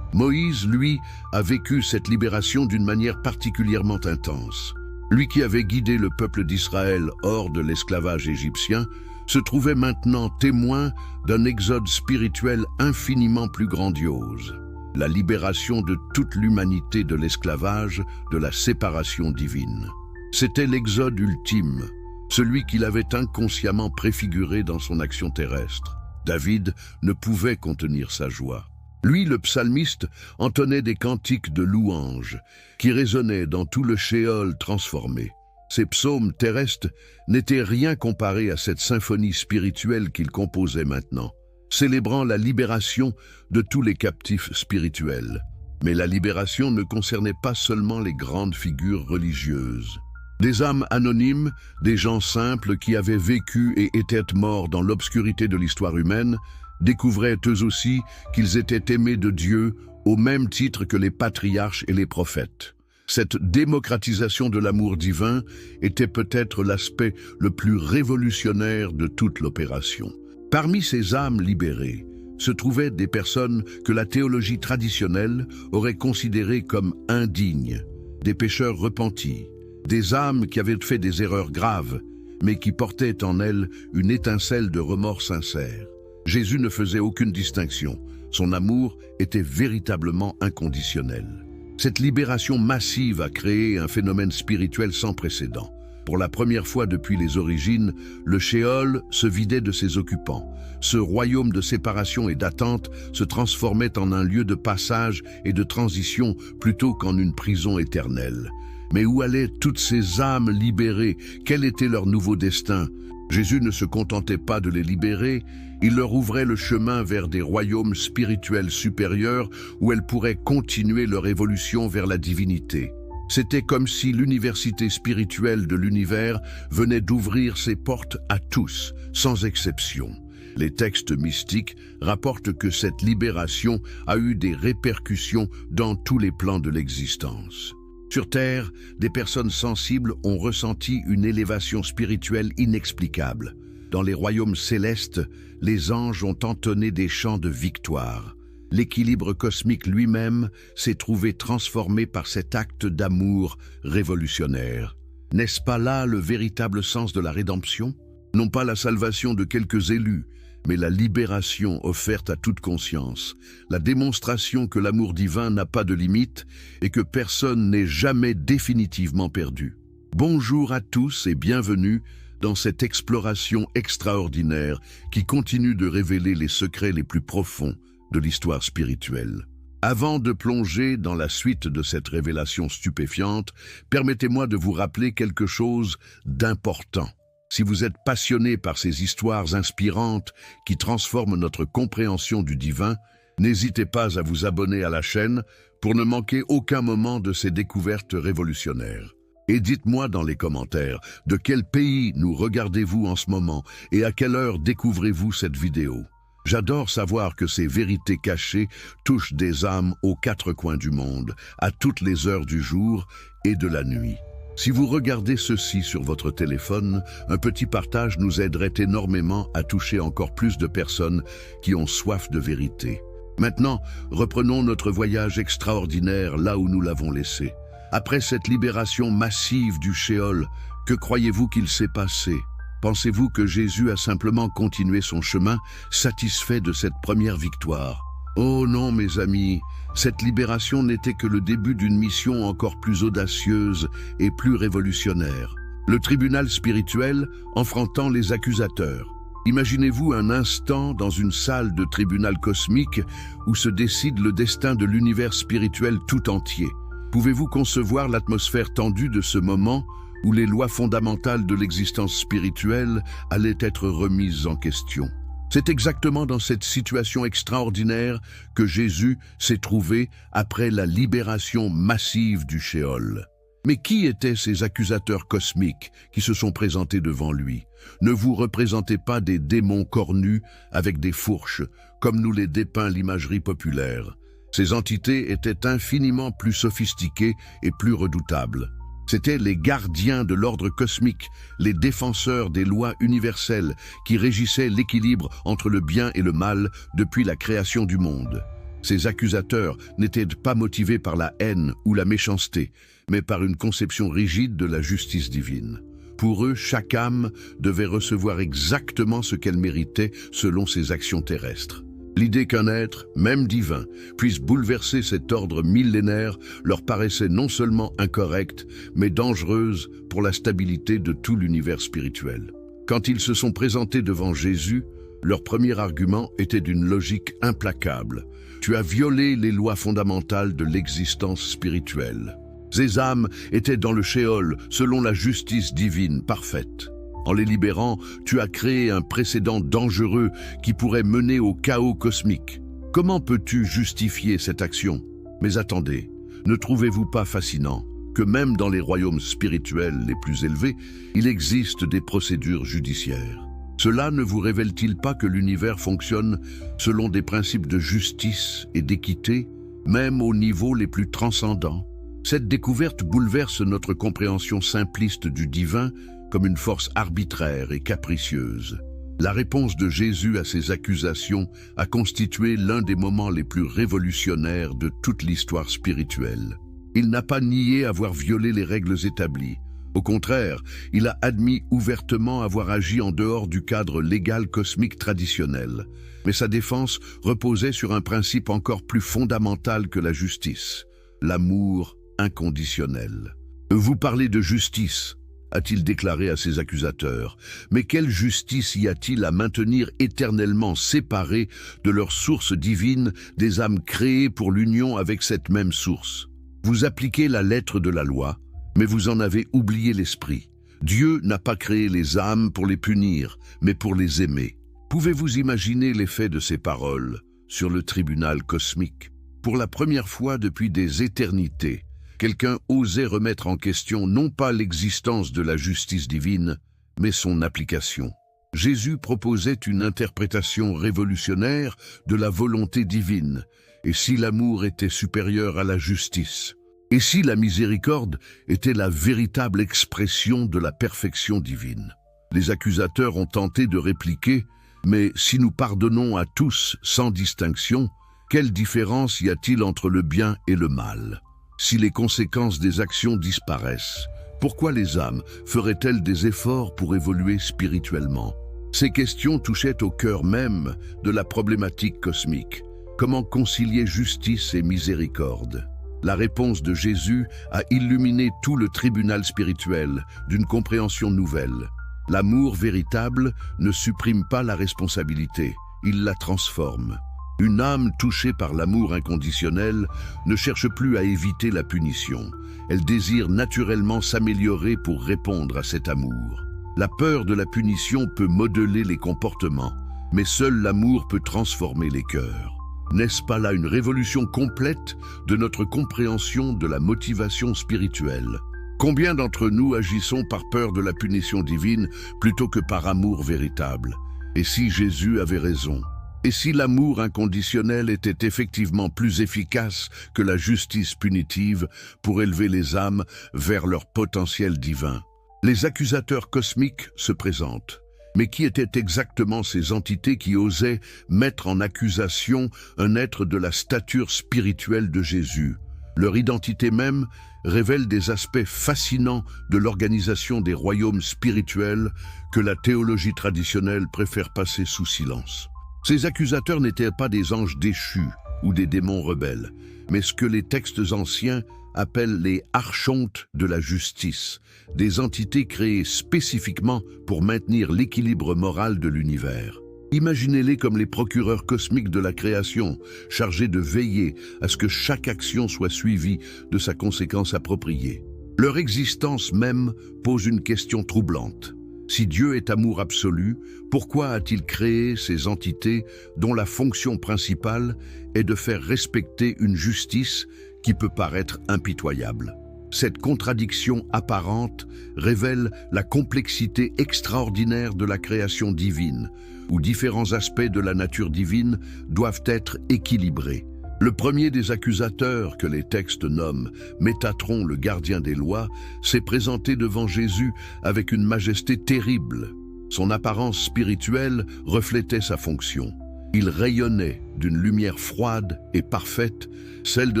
Moïse, lui, a vécu cette libération d'une manière particulièrement intense. Lui qui avait guidé le peuple d'Israël hors de l'esclavage égyptien, se trouvait maintenant témoin d'un exode spirituel infiniment plus grandiose. La libération de toute l'humanité de l'esclavage, de la séparation divine. C'était l'exode ultime, celui qu'il avait inconsciemment préfiguré dans son action terrestre. David ne pouvait contenir sa joie. Lui, le psalmiste, entonnait des cantiques de louanges qui résonnaient dans tout le Shéol transformé. Ces psaumes terrestres n'étaient rien comparés à cette symphonie spirituelle qu'il composait maintenant, célébrant la libération de tous les captifs spirituels. Mais la libération ne concernait pas seulement les grandes figures religieuses. Des âmes anonymes, des gens simples qui avaient vécu et étaient morts dans l'obscurité de l'histoire humaine, découvraient eux aussi qu'ils étaient aimés de Dieu au même titre que les patriarches et les prophètes. Cette démocratisation de l'amour divin était peut-être l'aspect le plus révolutionnaire de toute l'opération. Parmi ces âmes libérées se trouvaient des personnes que la théologie traditionnelle aurait considérées comme indignes, des pécheurs repentis, des âmes qui avaient fait des erreurs graves, mais qui portaient en elles une étincelle de remords sincère. Jésus ne faisait aucune distinction, son amour était véritablement inconditionnel. Cette libération massive a créé un phénomène spirituel sans précédent. Pour la première fois depuis les origines, le Shéol se vidait de ses occupants. Ce royaume de séparation et d'attente se transformait en un lieu de passage et de transition plutôt qu'en une prison éternelle. Mais où allaient toutes ces âmes libérées? Quel était leur nouveau destin? Jésus ne se contentait pas de les libérer, il leur ouvrait le chemin vers des royaumes spirituels supérieurs où elles pourraient continuer leur évolution vers la divinité. C'était comme si l'université spirituelle de l'univers venait d'ouvrir ses portes à tous, sans exception. Les textes mystiques rapportent que cette libération a eu des répercussions dans tous les plans de l'existence. Sur Terre, des personnes sensibles ont ressenti une élévation spirituelle inexplicable. Dans les royaumes célestes, les anges ont entonné des chants de victoire. L'équilibre cosmique lui-même s'est trouvé transformé par cet acte d'amour révolutionnaire. N'est-ce pas là le véritable sens de la rédemption? Non pas la salvation de quelques élus, mais la libération offerte à toute conscience, la démonstration que l'amour divin n'a pas de limite et que personne n'est jamais définitivement perdu. Bonjour à tous et bienvenue dans cette exploration extraordinaire qui continue de révéler les secrets les plus profonds de l'histoire spirituelle. Avant de plonger dans la suite de cette révélation stupéfiante, permettez-moi de vous rappeler quelque chose d'important. Si vous êtes passionné par ces histoires inspirantes qui transforment notre compréhension du divin, n'hésitez pas à vous abonner à la chaîne pour ne manquer aucun moment de ces découvertes révolutionnaires. Et dites-moi dans les commentaires de quel pays nous regardez-vous en ce moment et à quelle heure découvrez-vous cette vidéo. J'adore savoir que ces vérités cachées touchent des âmes aux quatre coins du monde, à toutes les heures du jour et de la nuit. Si vous regardez ceci sur votre téléphone, un petit partage nous aiderait énormément à toucher encore plus de personnes qui ont soif de vérité. Maintenant, reprenons notre voyage extraordinaire là où nous l'avons laissé. Après cette libération massive du Sheol, que croyez-vous qu'il s'est passé? Pensez-vous que Jésus a simplement continué son chemin, satisfait de cette première victoire? Oh non, mes amis, cette libération n'était que le début d'une mission encore plus audacieuse et plus révolutionnaire. Le tribunal spirituel affrontant les accusateurs. Imaginez-vous un instant dans une salle de tribunal cosmique où se décide le destin de l'univers spirituel tout entier. Pouvez-vous concevoir l'atmosphère tendue de ce moment où les lois fondamentales de l'existence spirituelle allaient être remises en question? C'est exactement dans cette situation extraordinaire que Jésus s'est trouvé après la libération massive du Sheol. Mais qui étaient ces accusateurs cosmiques qui se sont présentés devant lui? Ne vous représentez pas des démons cornus avec des fourches, comme nous les dépeint l'imagerie populaire. Ces entités étaient infiniment plus sophistiquées et plus redoutables. C'étaient les gardiens de l'ordre cosmique, les défenseurs des lois universelles qui régissaient l'équilibre entre le bien et le mal depuis la création du monde. Ces accusateurs n'étaient pas motivés par la haine ou la méchanceté, mais par une conception rigide de la justice divine. Pour eux, chaque âme devait recevoir exactement ce qu'elle méritait selon ses actions terrestres. L'idée qu'un être, même divin, puisse bouleverser cet ordre millénaire leur paraissait non seulement incorrecte, mais dangereuse pour la stabilité de tout l'univers spirituel. Quand ils se sont présentés devant Jésus, leur premier argument était d'une logique implacable. Tu as violé les lois fondamentales de l'existence spirituelle. Ces âmes étaient dans le Sheol selon la justice divine parfaite. En les libérant, tu as créé un précédent dangereux qui pourrait mener au chaos cosmique. Comment peux-tu justifier cette action? Mais attendez, ne trouvez-vous pas fascinant que même dans les royaumes spirituels les plus élevés, il existe des procédures judiciaires? Cela ne vous révèle-t-il pas que l'univers fonctionne selon des principes de justice et d'équité, même aux niveaux les plus transcendants? Cette découverte bouleverse notre compréhension simpliste du divin comme une force arbitraire et capricieuse. La réponse de Jésus à ces accusations a constitué l'un des moments les plus révolutionnaires de toute l'histoire spirituelle. Il n'a pas nié avoir violé les règles établies. Au contraire, il a admis ouvertement avoir agi en dehors du cadre légal cosmique traditionnel. Mais sa défense reposait sur un principe encore plus fondamental que la justice, l'amour inconditionnel. « Vous parlez de justice », a-t-il déclaré à ses accusateurs. Mais quelle justice y a-t-il à maintenir éternellement séparées de leur source divine des âmes créées pour l'union avec cette même source? Vous appliquez la lettre de la loi, mais vous en avez oublié l'esprit. Dieu n'a pas créé les âmes pour les punir, mais pour les aimer. Pouvez-vous imaginer l'effet de ces paroles sur le tribunal cosmique? Pour la première fois depuis des éternités, quelqu'un osait remettre en question non pas l'existence de la justice divine, mais son application. Jésus proposait une interprétation révolutionnaire de la volonté divine. Et si l'amour était supérieur à la justice? Et si la miséricorde était la véritable expression de la perfection divine? Les accusateurs ont tenté de répliquer, mais si nous pardonnons à tous sans distinction, quelle différence y a-t-il entre le bien et le mal? Si les conséquences des actions disparaissent, pourquoi les âmes feraient-elles des efforts pour évoluer spirituellement? Ces questions touchaient au cœur même de la problématique cosmique. Comment concilier justice et miséricorde? La réponse de Jésus a illuminé tout le tribunal spirituel d'une compréhension nouvelle. L'amour véritable ne supprime pas la responsabilité, il la transforme. Une âme touchée par l'amour inconditionnel ne cherche plus à éviter la punition. Elle désire naturellement s'améliorer pour répondre à cet amour. La peur de la punition peut modeler les comportements, mais seul l'amour peut transformer les cœurs. N'est-ce pas là une révolution complète de notre compréhension de la motivation spirituelle? Combien d'entre nous agissons par peur de la punition divine plutôt que par amour véritable? Et si Jésus avait raison? Et si l'amour inconditionnel était effectivement plus efficace que la justice punitive pour élever les âmes vers leur potentiel divin? Les accusateurs cosmiques se présentent. Mais qui étaient exactement ces entités qui osaient mettre en accusation un être de la stature spirituelle de Jésus? Leur identité même révèle des aspects fascinants de l'organisation des royaumes spirituels que la théologie traditionnelle préfère passer sous silence. Ces accusateurs n'étaient pas des anges déchus ou des démons rebelles, mais ce que les textes anciens appellent les archontes de la justice, des entités créées spécifiquement pour maintenir l'équilibre moral de l'univers. Imaginez-les comme les procureurs cosmiques de la création, chargés de veiller à ce que chaque action soit suivie de sa conséquence appropriée. Leur existence même pose une question troublante. Si Dieu est amour absolu, pourquoi a-t-il créé ces entités dont la fonction principale est de faire respecter une justice qui peut paraître impitoyable? Cette contradiction apparente révèle la complexité extraordinaire de la création divine, où différents aspects de la nature divine doivent être équilibrés. Le premier des accusateurs, que les textes nomment Métatron, le gardien des lois, s'est présenté devant Jésus avec une majesté terrible. Son apparence spirituelle reflétait sa fonction. Il rayonnait d'une lumière froide et parfaite, celle de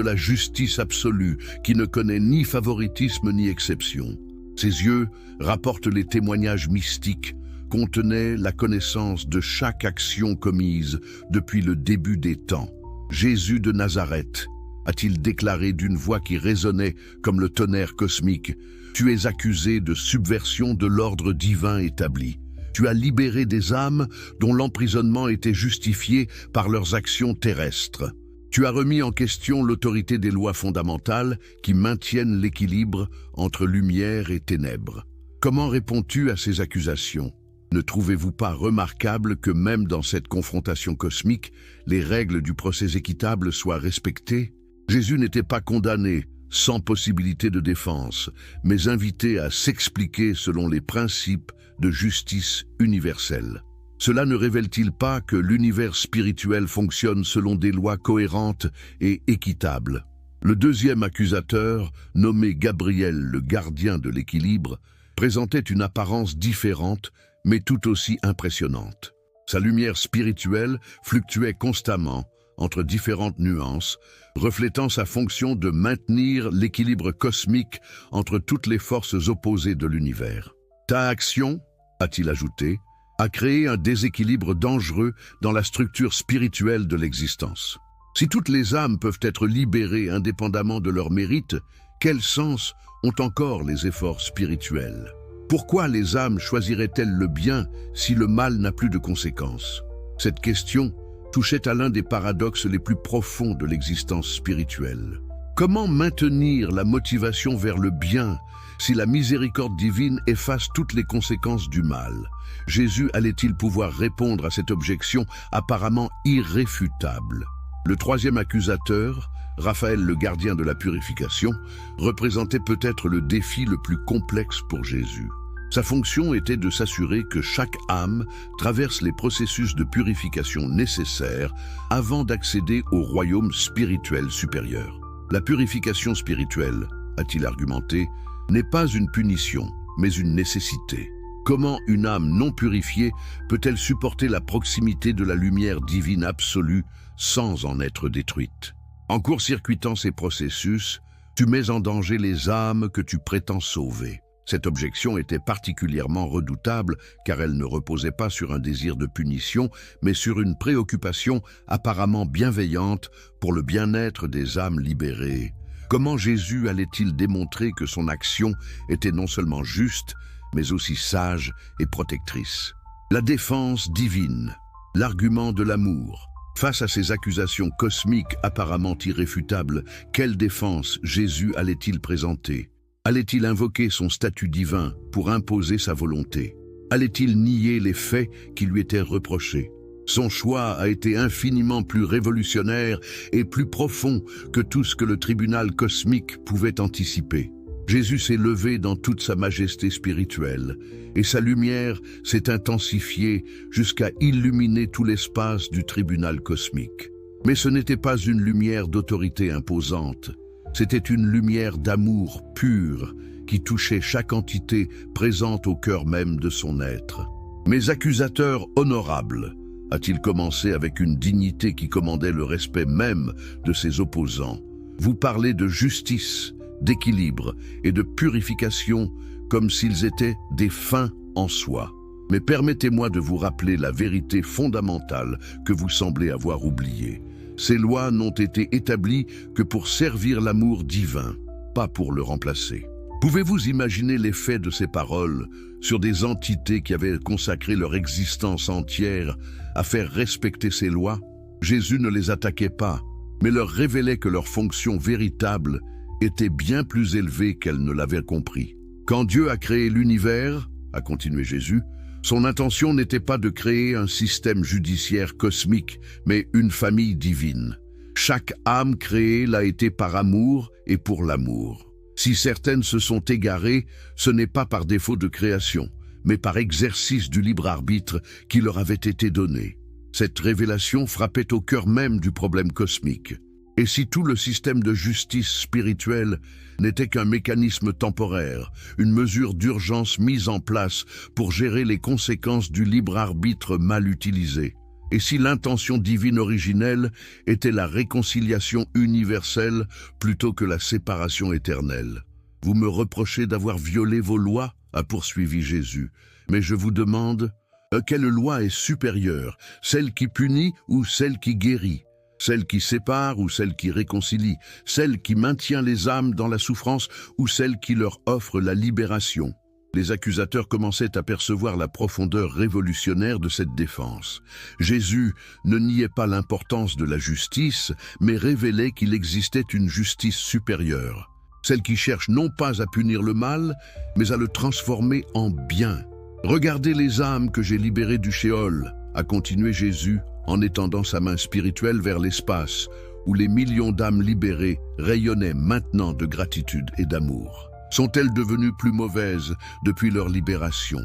la justice absolue qui ne connaît ni favoritisme ni exception. Ses yeux rapportent les témoignages mystiques, contenaient la connaissance de chaque action commise depuis le début des temps. Jésus de Nazareth, a-t-il déclaré d'une voix qui résonnait comme le tonnerre cosmique, « Tu es accusé de subversion de l'ordre divin établi. Tu as libéré des âmes dont l'emprisonnement était justifié par leurs actions terrestres. Tu as remis en question l'autorité des lois fondamentales qui maintiennent l'équilibre entre lumière et ténèbres. » Comment réponds-tu à ces accusations? Ne trouvez-vous pas remarquable que même dans cette confrontation cosmique, les règles du procès équitable soient respectées? Jésus n'était pas condamné, sans possibilité de défense, mais invité à s'expliquer selon les principes de justice universelle. Cela ne révèle-t-il pas que l'univers spirituel fonctionne selon des lois cohérentes et équitables? Le deuxième accusateur, nommé Gabriel, le gardien de l'équilibre, présentait une apparence différente, mais tout aussi impressionnante. Sa lumière spirituelle fluctuait constamment entre différentes nuances, reflétant sa fonction de maintenir l'équilibre cosmique entre toutes les forces opposées de l'univers. Ta action, a-t-il ajouté, a créé un déséquilibre dangereux dans la structure spirituelle de l'existence. Si toutes les âmes peuvent être libérées indépendamment de leur mérite, quel sens ont encore les efforts spirituels? Pourquoi les âmes choisiraient-elles le bien si le mal n'a plus de conséquences? Cette question touchait à l'un des paradoxes les plus profonds de l'existence spirituelle. Comment maintenir la motivation vers le bien si la miséricorde divine efface toutes les conséquences du mal? Jésus allait-il pouvoir répondre à cette objection apparemment irréfutable? Le troisième accusateur, Raphaël le gardien de la purification, représentait peut-être le défi le plus complexe pour Jésus. Sa fonction était de s'assurer que chaque âme traverse les processus de purification nécessaires avant d'accéder au royaume spirituel supérieur. La purification spirituelle, a-t-il argumenté, n'est pas une punition, mais une nécessité. Comment une âme non purifiée peut-elle supporter la proximité de la lumière divine absolue sans en être détruite? En court-circuitant ces processus, tu mets en danger les âmes que tu prétends sauver. Cette objection était particulièrement redoutable car elle ne reposait pas sur un désir de punition, mais sur une préoccupation apparemment bienveillante pour le bien-être des âmes libérées. Comment Jésus allait-il démontrer que son action était non seulement juste, mais aussi sage et protectrice? La défense divine, l'argument de l'amour. Face à ces accusations cosmiques apparemment irréfutables, quelle défense Jésus allait-il présenter? Allait-il invoquer son statut divin pour imposer sa volonté? Allait-il nier les faits qui lui étaient reprochés? Son choix a été infiniment plus révolutionnaire et plus profond que tout ce que le tribunal cosmique pouvait anticiper. Jésus s'est levé dans toute sa majesté spirituelle, et sa lumière s'est intensifiée jusqu'à illuminer tout l'espace du tribunal cosmique. Mais ce n'était pas une lumière d'autorité imposante, c'était une lumière d'amour pur qui touchait chaque entité présente au cœur même de son être. Mes accusateurs honorables, a-t-il commencé avec une dignité qui commandait le respect même de ses opposants. Vous parlez de justice, d'équilibre et de purification comme s'ils étaient des fins en soi. Mais permettez-moi de vous rappeler la vérité fondamentale que vous semblez avoir oubliée. Ces lois n'ont été établies que pour servir l'amour divin, pas pour le remplacer. Pouvez-vous imaginer l'effet de ces paroles sur des entités qui avaient consacré leur existence entière à faire respecter ces lois? Jésus ne les attaquait pas, mais leur révélait que leur fonction véritable était bien plus élevée qu'elles ne l'avaient compris. Quand Dieu a créé l'univers, a continué Jésus, son intention n'était pas de créer un système judiciaire cosmique, mais une famille divine. Chaque âme créée l'a été par amour et pour l'amour. Si certaines se sont égarées, ce n'est pas par défaut de création, mais par exercice du libre arbitre qui leur avait été donné. Cette révélation frappait au cœur même du problème cosmique. Et si tout le système de justice spirituelle n'était qu'un mécanisme temporaire, une mesure d'urgence mise en place pour gérer les conséquences du libre arbitre mal utilisé? Et si l'intention divine originelle était la réconciliation universelle plutôt que la séparation éternelle? Vous me reprochez d'avoir violé vos lois, a poursuivi Jésus. Mais je vous demande, quelle loi est supérieure, celle qui punit ou celle qui guérit? Celle qui sépare ou celle qui réconcilie? Celle qui maintient les âmes dans la souffrance ou celle qui leur offre la libération? Les accusateurs commençaient à percevoir la profondeur révolutionnaire de cette défense. Jésus ne niait pas l'importance de la justice, mais révélait qu'il existait une justice supérieure, celle qui cherche non pas à punir le mal, mais à le transformer en bien. Regardez les âmes que j'ai libérées du Sheol, a continué Jésus en étendant sa main spirituelle vers l'espace, où les millions d'âmes libérées rayonnaient maintenant de gratitude et d'amour. Sont-elles devenues plus mauvaises depuis leur libération?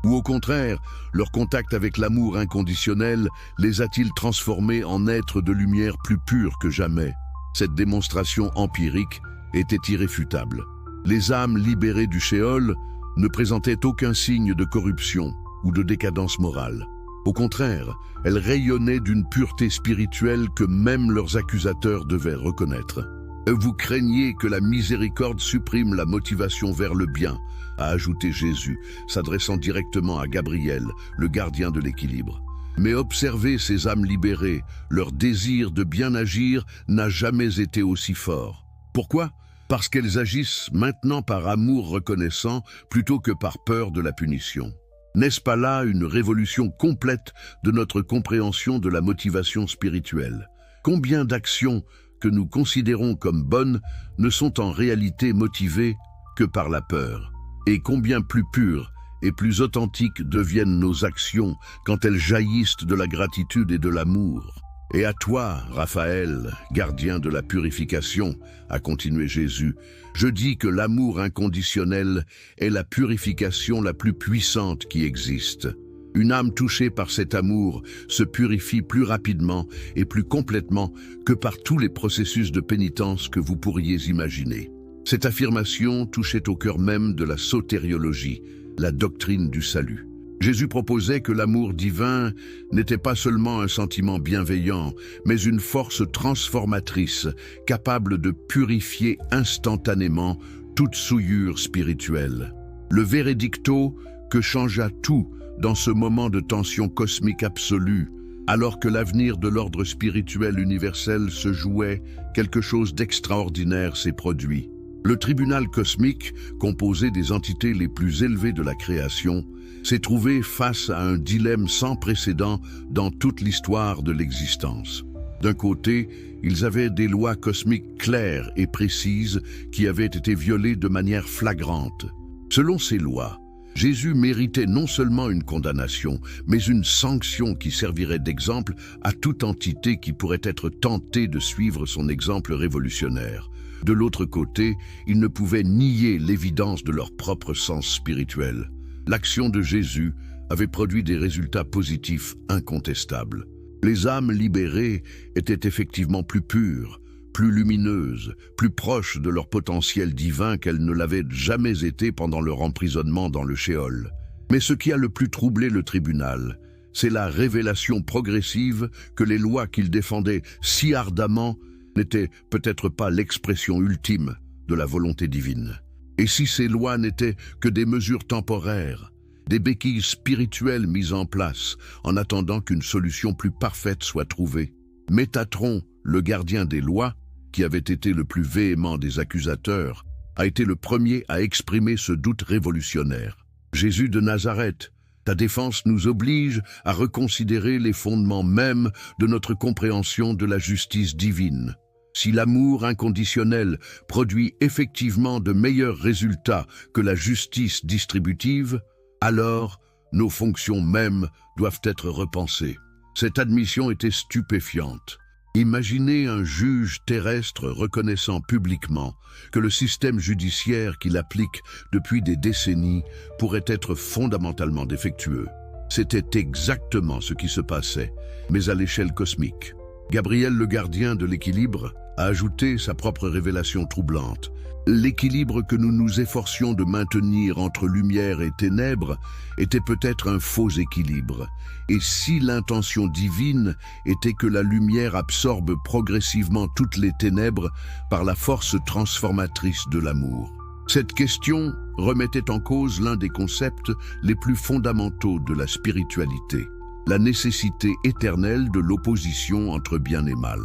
Ou au contraire, leur contact avec l'amour inconditionnel les a-t-il transformées en êtres de lumière plus purs que jamais? Cette démonstration empirique était irréfutable. Les âmes libérées du Sheol ne présentaient aucun signe de corruption ou de décadence morale. Au contraire, elles rayonnaient d'une pureté spirituelle que même leurs accusateurs devaient reconnaître. Vous craignez que la miséricorde supprime la motivation vers le bien, a ajouté Jésus, s'adressant directement à Gabriel, le gardien de l'équilibre. Mais observez ces âmes libérées, leur désir de bien agir n'a jamais été aussi fort. Pourquoi? Parce qu'elles agissent maintenant par amour reconnaissant plutôt que par peur de la punition. N'est-ce pas là une révolution complète de notre compréhension de la motivation spirituelle? Combien d'actions que nous considérons comme bonnes ne sont en réalité motivées que par la peur? Et combien plus pures et plus authentiques deviennent nos actions quand elles jaillissent de la gratitude et de l'amour? Et à toi, Raphaël, gardien de la purification, a continué Jésus, je dis que l'amour inconditionnel est la purification la plus puissante qui existe. Une âme touchée par cet amour se purifie plus rapidement et plus complètement que par tous les processus de pénitence que vous pourriez imaginer. Cette affirmation touchait au cœur même de la sotériologie, la doctrine du salut. Jésus proposait que l'amour divin n'était pas seulement un sentiment bienveillant, mais une force transformatrice, capable de purifier instantanément toute souillure spirituelle. Le veredicto que changea tout dans ce moment de tension cosmique absolue, alors que l'avenir de l'ordre spirituel universel se jouait, quelque chose d'extraordinaire s'est produit. Le tribunal cosmique, composé des entités les plus élevées de la création, s'est trouvé face à un dilemme sans précédent dans toute l'histoire de l'existence. D'un côté, ils avaient des lois cosmiques claires et précises qui avaient été violées de manière flagrante. Selon ces lois, Jésus méritait non seulement une condamnation, mais une sanction qui servirait d'exemple à toute entité qui pourrait être tentée de suivre son exemple révolutionnaire. De l'autre côté, ils ne pouvaient nier l'évidence de leur propre sens spirituel. L'action de Jésus avait produit des résultats positifs incontestables. Les âmes libérées étaient effectivement plus pures, plus lumineuses, plus proches de leur potentiel divin qu'elles ne l'avaient jamais été pendant leur emprisonnement dans le Sheol. Mais ce qui a le plus troublé le tribunal, c'est la révélation progressive que les lois qu'il défendait si ardemment n'étaient peut-être pas l'expression ultime de la volonté divine. Et si ces lois n'étaient que des mesures temporaires, des béquilles spirituelles mises en place en attendant qu'une solution plus parfaite soit trouvée. Métatron, le gardien des lois, qui avait été le plus véhément des accusateurs, a été le premier à exprimer ce doute révolutionnaire. Jésus de Nazareth, ta défense nous oblige à reconsidérer les fondements mêmes de notre compréhension de la justice divine. Si l'amour inconditionnel produit effectivement de meilleurs résultats que la justice distributive, alors nos fonctions mêmes doivent être repensées. Cette admission était stupéfiante. Imaginez un juge terrestre reconnaissant publiquement que le système judiciaire qu'il applique depuis des décennies pourrait être fondamentalement défectueux. C'était exactement ce qui se passait, mais à l'échelle cosmique. Gabriel, le gardien de l'équilibre, a ajouté sa propre révélation troublante. L'équilibre que nous nous efforcions de maintenir entre lumière et ténèbres était peut-être un faux équilibre. Et si l'intention divine était que la lumière absorbe progressivement toutes les ténèbres par la force transformatrice de l'amour? Cette question remettait en cause l'un des concepts les plus fondamentaux de la spiritualité, la nécessité éternelle de l'opposition entre bien et mal.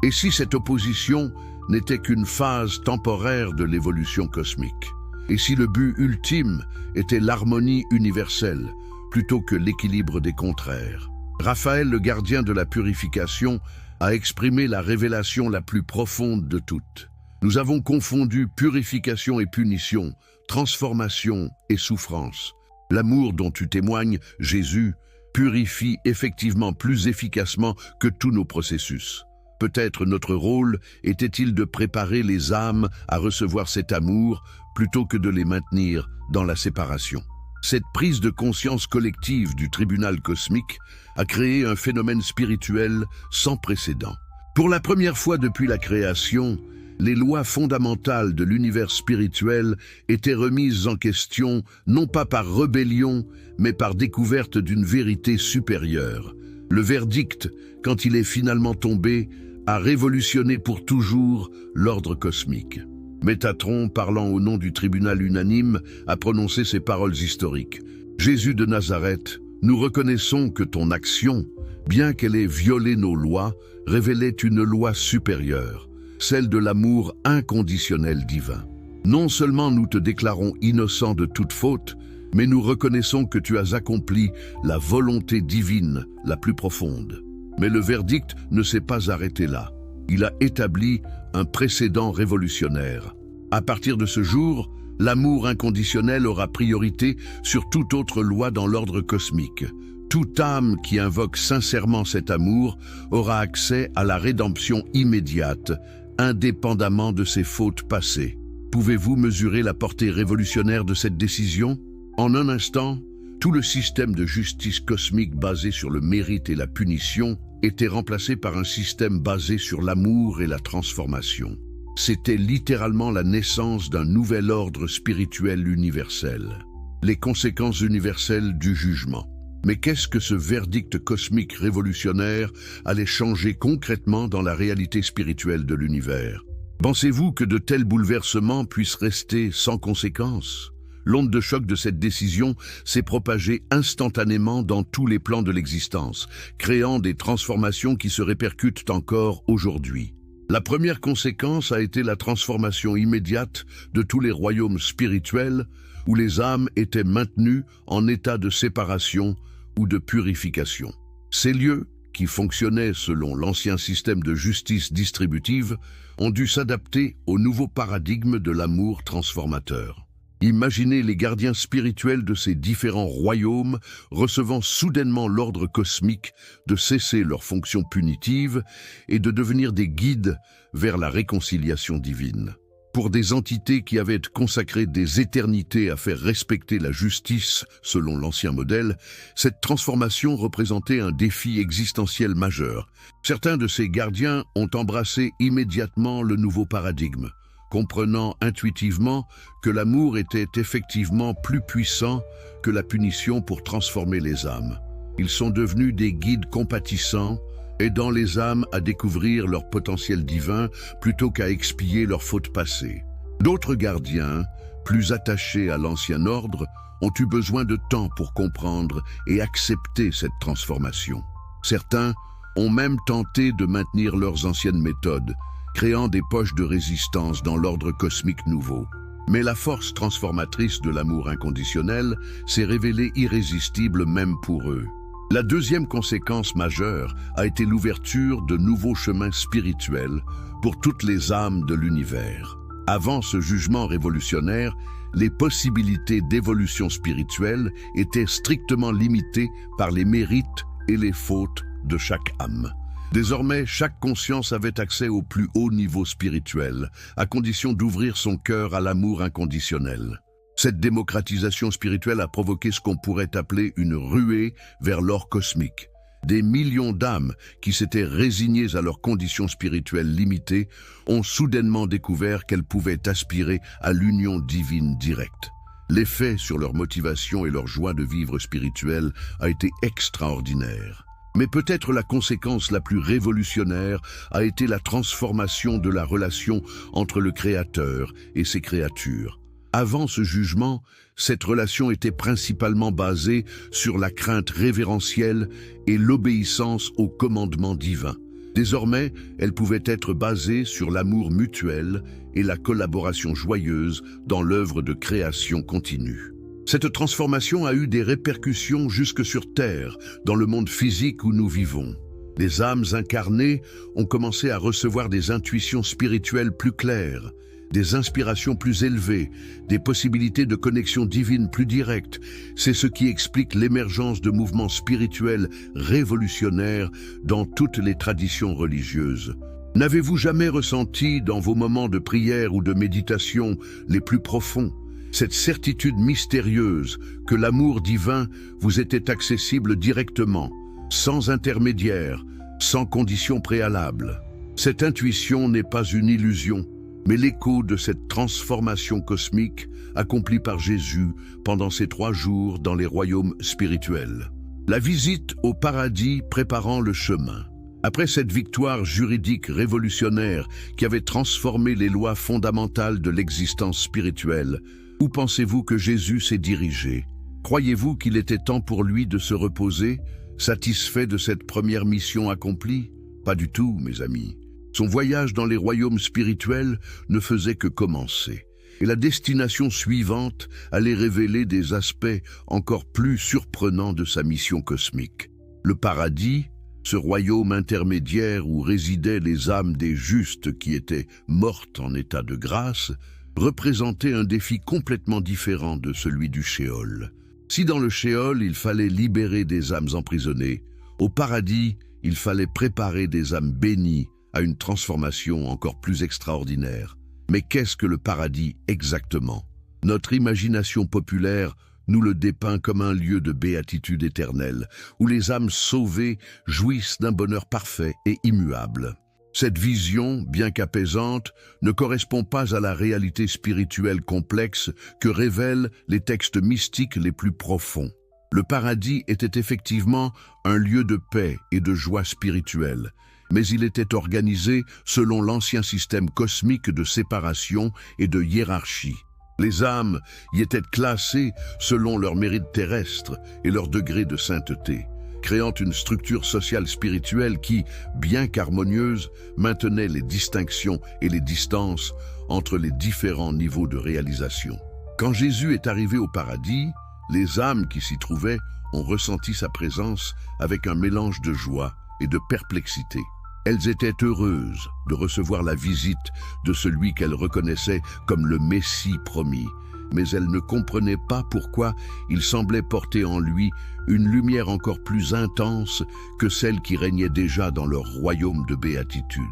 Et si cette opposition n'était qu'une phase temporaire de l'évolution cosmique? Et si le but ultime était l'harmonie universelle plutôt que l'équilibre des contraires? Raphaël, le gardien de la purification, a exprimé la révélation la plus profonde de toutes. Nous avons confondu purification et punition, transformation et souffrance. L'amour dont tu témoignes, Jésus, purifie effectivement plus efficacement que tous nos processus. Peut-être notre rôle était-il de préparer les âmes à recevoir cet amour plutôt que de les maintenir dans la séparation. Cette prise de conscience collective du tribunal cosmique a créé un phénomène spirituel sans précédent. Pour la première fois depuis la création, les lois fondamentales de l'univers spirituel étaient remises en question non pas par rébellion, mais par découverte d'une vérité supérieure. Le verdict, quand il est finalement tombé, a révolutionné pour toujours l'ordre cosmique. Métatron, parlant au nom du tribunal unanime, a prononcé ces paroles historiques. Jésus de Nazareth, nous reconnaissons que ton action, bien qu'elle ait violé nos lois, révélait une loi supérieure, celle de l'amour inconditionnel divin. Non seulement nous te déclarons innocent de toute faute, mais nous reconnaissons que tu as accompli la volonté divine la plus profonde. Mais le verdict ne s'est pas arrêté là. Il a établi un précédent révolutionnaire. À partir de ce jour, l'amour inconditionnel aura priorité sur toute autre loi dans l'ordre cosmique. Toute âme qui invoque sincèrement cet amour aura accès à la rédemption immédiate, indépendamment de ses fautes passées. Pouvez-vous mesurer la portée révolutionnaire de cette décision? En un instant, tout le système de justice cosmique basé sur le mérite et la punition était remplacé par un système basé sur l'amour et la transformation. C'était littéralement la naissance d'un nouvel ordre spirituel universel. Les conséquences universelles du jugement. Mais qu'est-ce que ce verdict cosmique révolutionnaire allait changer concrètement dans la réalité spirituelle de l'univers? Pensez-vous que de tels bouleversements puissent rester sans conséquences? L'onde de choc de cette décision s'est propagée instantanément dans tous les plans de l'existence, créant des transformations qui se répercutent encore aujourd'hui. La première conséquence a été la transformation immédiate de tous les royaumes spirituels où les âmes étaient maintenues en état de séparation ou de purification. Ces lieux, qui fonctionnaient selon l'ancien système de justice distributive, ont dû s'adapter au nouveau paradigme de l'amour transformateur. Imaginez les gardiens spirituels de ces différents royaumes recevant soudainement l'ordre cosmique de cesser leurs fonctions punitives et de devenir des guides vers la réconciliation divine. Pour des entités qui avaient consacré des éternités à faire respecter la justice selon l'ancien modèle, cette transformation représentait un défi existentiel majeur. Certains de ces gardiens ont embrassé immédiatement le nouveau paradigme, comprenant intuitivement que l'amour était effectivement plus puissant que la punition pour transformer les âmes. Ils sont devenus des guides compatissants, aidant les âmes à découvrir leur potentiel divin plutôt qu'à expier leurs fautes passées. D'autres gardiens, plus attachés à l'ancien ordre, ont eu besoin de temps pour comprendre et accepter cette transformation. Certains ont même tenté de maintenir leurs anciennes méthodes, créant des poches de résistance dans l'ordre cosmique nouveau. Mais la force transformatrice de l'amour inconditionnel s'est révélée irrésistible même pour eux. La deuxième conséquence majeure a été l'ouverture de nouveaux chemins spirituels pour toutes les âmes de l'univers. Avant ce jugement révolutionnaire, les possibilités d'évolution spirituelle étaient strictement limitées par les mérites et les fautes de chaque âme. Désormais, chaque conscience avait accès au plus haut niveau spirituel, à condition d'ouvrir son cœur à l'amour inconditionnel. Cette démocratisation spirituelle a provoqué ce qu'on pourrait appeler une ruée vers l'or cosmique. Des millions d'âmes qui s'étaient résignées à leurs conditions spirituelles limitées ont soudainement découvert qu'elles pouvaient aspirer à l'union divine directe. L'effet sur leur motivation et leur joie de vivre spirituelle a été extraordinaire. Mais peut-être la conséquence la plus révolutionnaire a été la transformation de la relation entre le Créateur et ses créatures. Avant ce jugement, cette relation était principalement basée sur la crainte révérentielle et l'obéissance aux commandements divins. Désormais, elle pouvait être basée sur l'amour mutuel et la collaboration joyeuse dans l'œuvre de création continue. Cette transformation a eu des répercussions jusque sur Terre, dans le monde physique où nous vivons. Les âmes incarnées ont commencé à recevoir des intuitions spirituelles plus claires, des inspirations plus élevées, des possibilités de connexion divine plus directes. C'est ce qui explique l'émergence de mouvements spirituels révolutionnaires dans toutes les traditions religieuses. N'avez-vous jamais ressenti dans vos moments de prière ou de méditation les plus profonds cette certitude mystérieuse que l'amour divin vous était accessible directement, sans intermédiaire, sans condition préalable? Cette intuition n'est pas une illusion, mais l'écho de cette transformation cosmique accomplie par Jésus pendant ces 3 jours dans les royaumes spirituels. La visite au paradis préparant le chemin. Après cette victoire juridique révolutionnaire qui avait transformé les lois fondamentales de l'existence spirituelle, où pensez-vous que Jésus s'est dirigé? Croyez-vous qu'il était temps pour lui de se reposer, satisfait de cette première mission accomplie? Pas du tout, mes amis. Son voyage dans les royaumes spirituels ne faisait que commencer. Et la destination suivante allait révéler des aspects encore plus surprenants de sa mission cosmique. Le paradis, ce royaume intermédiaire où résidaient les âmes des justes qui étaient mortes en état de grâce, représentait un défi complètement différent de celui du Shéol. Si dans le Shéol, il fallait libérer des âmes emprisonnées, au paradis, il fallait préparer des âmes bénies à une transformation encore plus extraordinaire. Mais qu'est-ce que le paradis exactement? Notre imagination populaire nous le dépeint comme un lieu de béatitude éternelle, où les âmes sauvées jouissent d'un bonheur parfait et immuable. Cette vision, bien qu'apaisante, ne correspond pas à la réalité spirituelle complexe que révèlent les textes mystiques les plus profonds. Le paradis était effectivement un lieu de paix et de joie spirituelle, mais il était organisé selon l'ancien système cosmique de séparation et de hiérarchie. Les âmes y étaient classées selon leur mérite terrestre et leur degré de sainteté, créant une structure sociale spirituelle qui, bien qu'harmonieuse, maintenait les distinctions et les distances entre les différents niveaux de réalisation. Quand Jésus est arrivé au paradis, les âmes qui s'y trouvaient ont ressenti sa présence avec un mélange de joie et de perplexité. Elles étaient heureuses de recevoir la visite de celui qu'elles reconnaissaient comme le Messie promis, mais elles ne comprenaient pas pourquoi il semblait porter en lui une lumière encore plus intense que celle qui régnait déjà dans leur royaume de béatitude.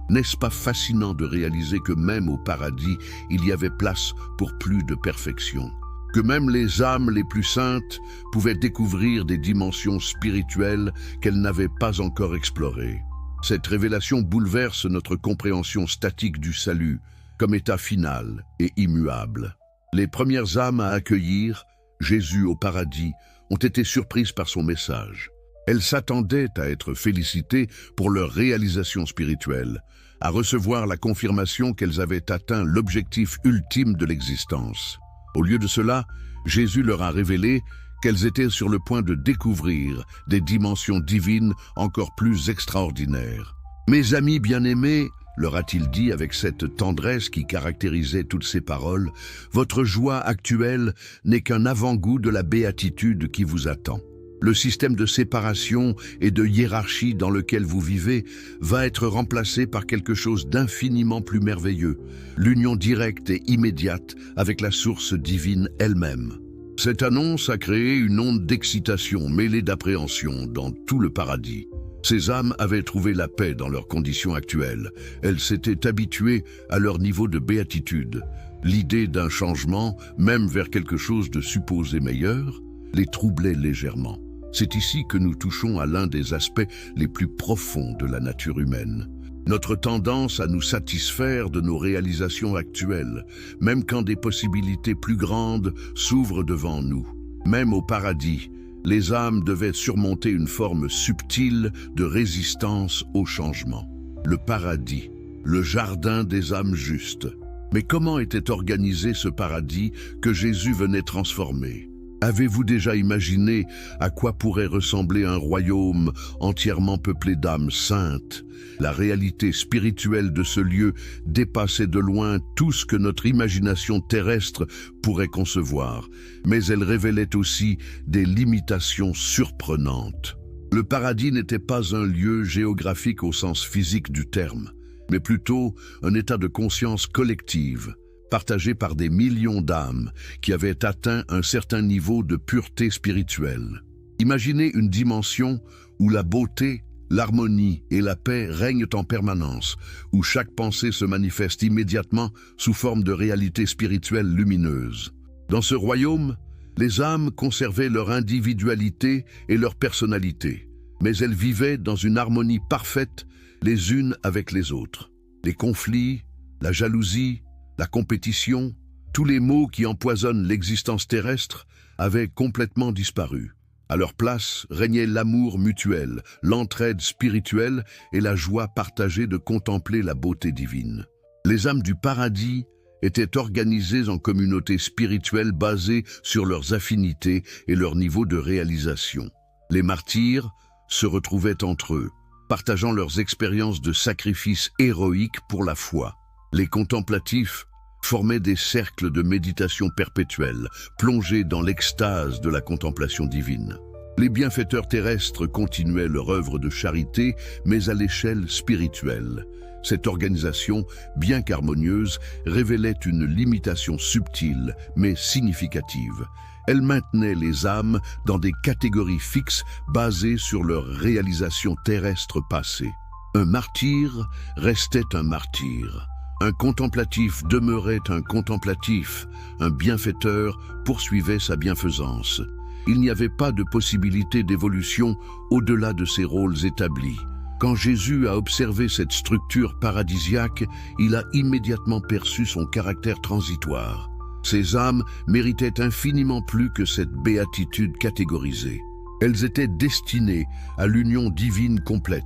N'est-ce pas fascinant de réaliser que même au paradis, il y avait place pour plus de perfection? Que même les âmes les plus saintes pouvaient découvrir des dimensions spirituelles qu'elles n'avaient pas encore explorées. Cette révélation bouleverse notre compréhension statique du salut, comme état final et immuable. Les premières âmes à accueillir Jésus au paradis ont été surprises par son message. Elles s'attendaient à être félicitées pour leur réalisation spirituelle, à recevoir la confirmation qu'elles avaient atteint l'objectif ultime de l'existence. Au lieu de cela, Jésus leur a révélé qu'elles étaient sur le point de découvrir des dimensions divines encore plus extraordinaires. « Mes amis bien-aimés, leur a-t-il dit avec cette tendresse qui caractérisait toutes ses paroles, votre joie actuelle n'est qu'un avant-goût de la béatitude qui vous attend. Le système de séparation et de hiérarchie dans lequel vous vivez va être remplacé par quelque chose d'infiniment plus merveilleux, l'union directe et immédiate avec la source divine elle-même. » Cette annonce a créé une onde d'excitation mêlée d'appréhension dans tout le paradis. Ces âmes avaient trouvé la paix dans leurs conditions actuelles. Elles s'étaient habituées à leur niveau de béatitude. L'idée d'un changement, même vers quelque chose de supposé meilleur, les troublait légèrement. C'est ici que nous touchons à l'un des aspects les plus profonds de la nature humaine. Notre tendance à nous satisfaire de nos réalisations actuelles, même quand des possibilités plus grandes s'ouvrent devant nous. Même au paradis, les âmes devaient surmonter une forme subtile de résistance au changement. Le paradis, le jardin des âmes justes. Mais comment était organisé ce paradis que Jésus venait transformer ? Avez-vous déjà imaginé à quoi pourrait ressembler un royaume entièrement peuplé d'âmes saintes? La réalité spirituelle de ce lieu dépassait de loin tout ce que notre imagination terrestre pourrait concevoir, mais elle révélait aussi des limitations surprenantes. Le paradis n'était pas un lieu géographique au sens physique du terme, mais plutôt un état de conscience collective, partagé par des millions d'âmes qui avaient atteint un certain niveau de pureté spirituelle. Imaginez une dimension où la beauté, l'harmonie et la paix règnent en permanence, où chaque pensée se manifeste immédiatement sous forme de réalité spirituelle lumineuse. Dans ce royaume, les âmes conservaient leur individualité et leur personnalité, mais elles vivaient dans une harmonie parfaite les unes avec les autres. Les conflits, la jalousie, la compétition, tous les maux qui empoisonnent l'existence terrestre avaient complètement disparu. À leur place régnait l'amour mutuel, l'entraide spirituelle et la joie partagée de contempler la beauté divine. Les âmes du paradis étaient organisées en communautés spirituelles basées sur leurs affinités et leur niveau de réalisation. Les martyrs se retrouvaient entre eux, partageant leurs expériences de sacrifice héroïque pour la foi. Les contemplatifs formaient des cercles de méditation perpétuelle, plongés dans l'extase de la contemplation divine. Les bienfaiteurs terrestres continuaient leur œuvre de charité, mais à l'échelle spirituelle. Cette organisation, bien qu'harmonieuse, révélait une limitation subtile, mais significative. Elle maintenait les âmes dans des catégories fixes basées sur leur réalisation terrestre passée. Un martyr restait un martyr. Un contemplatif demeurait un contemplatif, un bienfaiteur poursuivait sa bienfaisance. Il n'y avait pas de possibilité d'évolution au-delà de ces rôles établis. Quand Jésus a observé cette structure paradisiaque, il a immédiatement perçu son caractère transitoire. Ces âmes méritaient infiniment plus que cette béatitude catégorisée. Elles étaient destinées à l'union divine complète,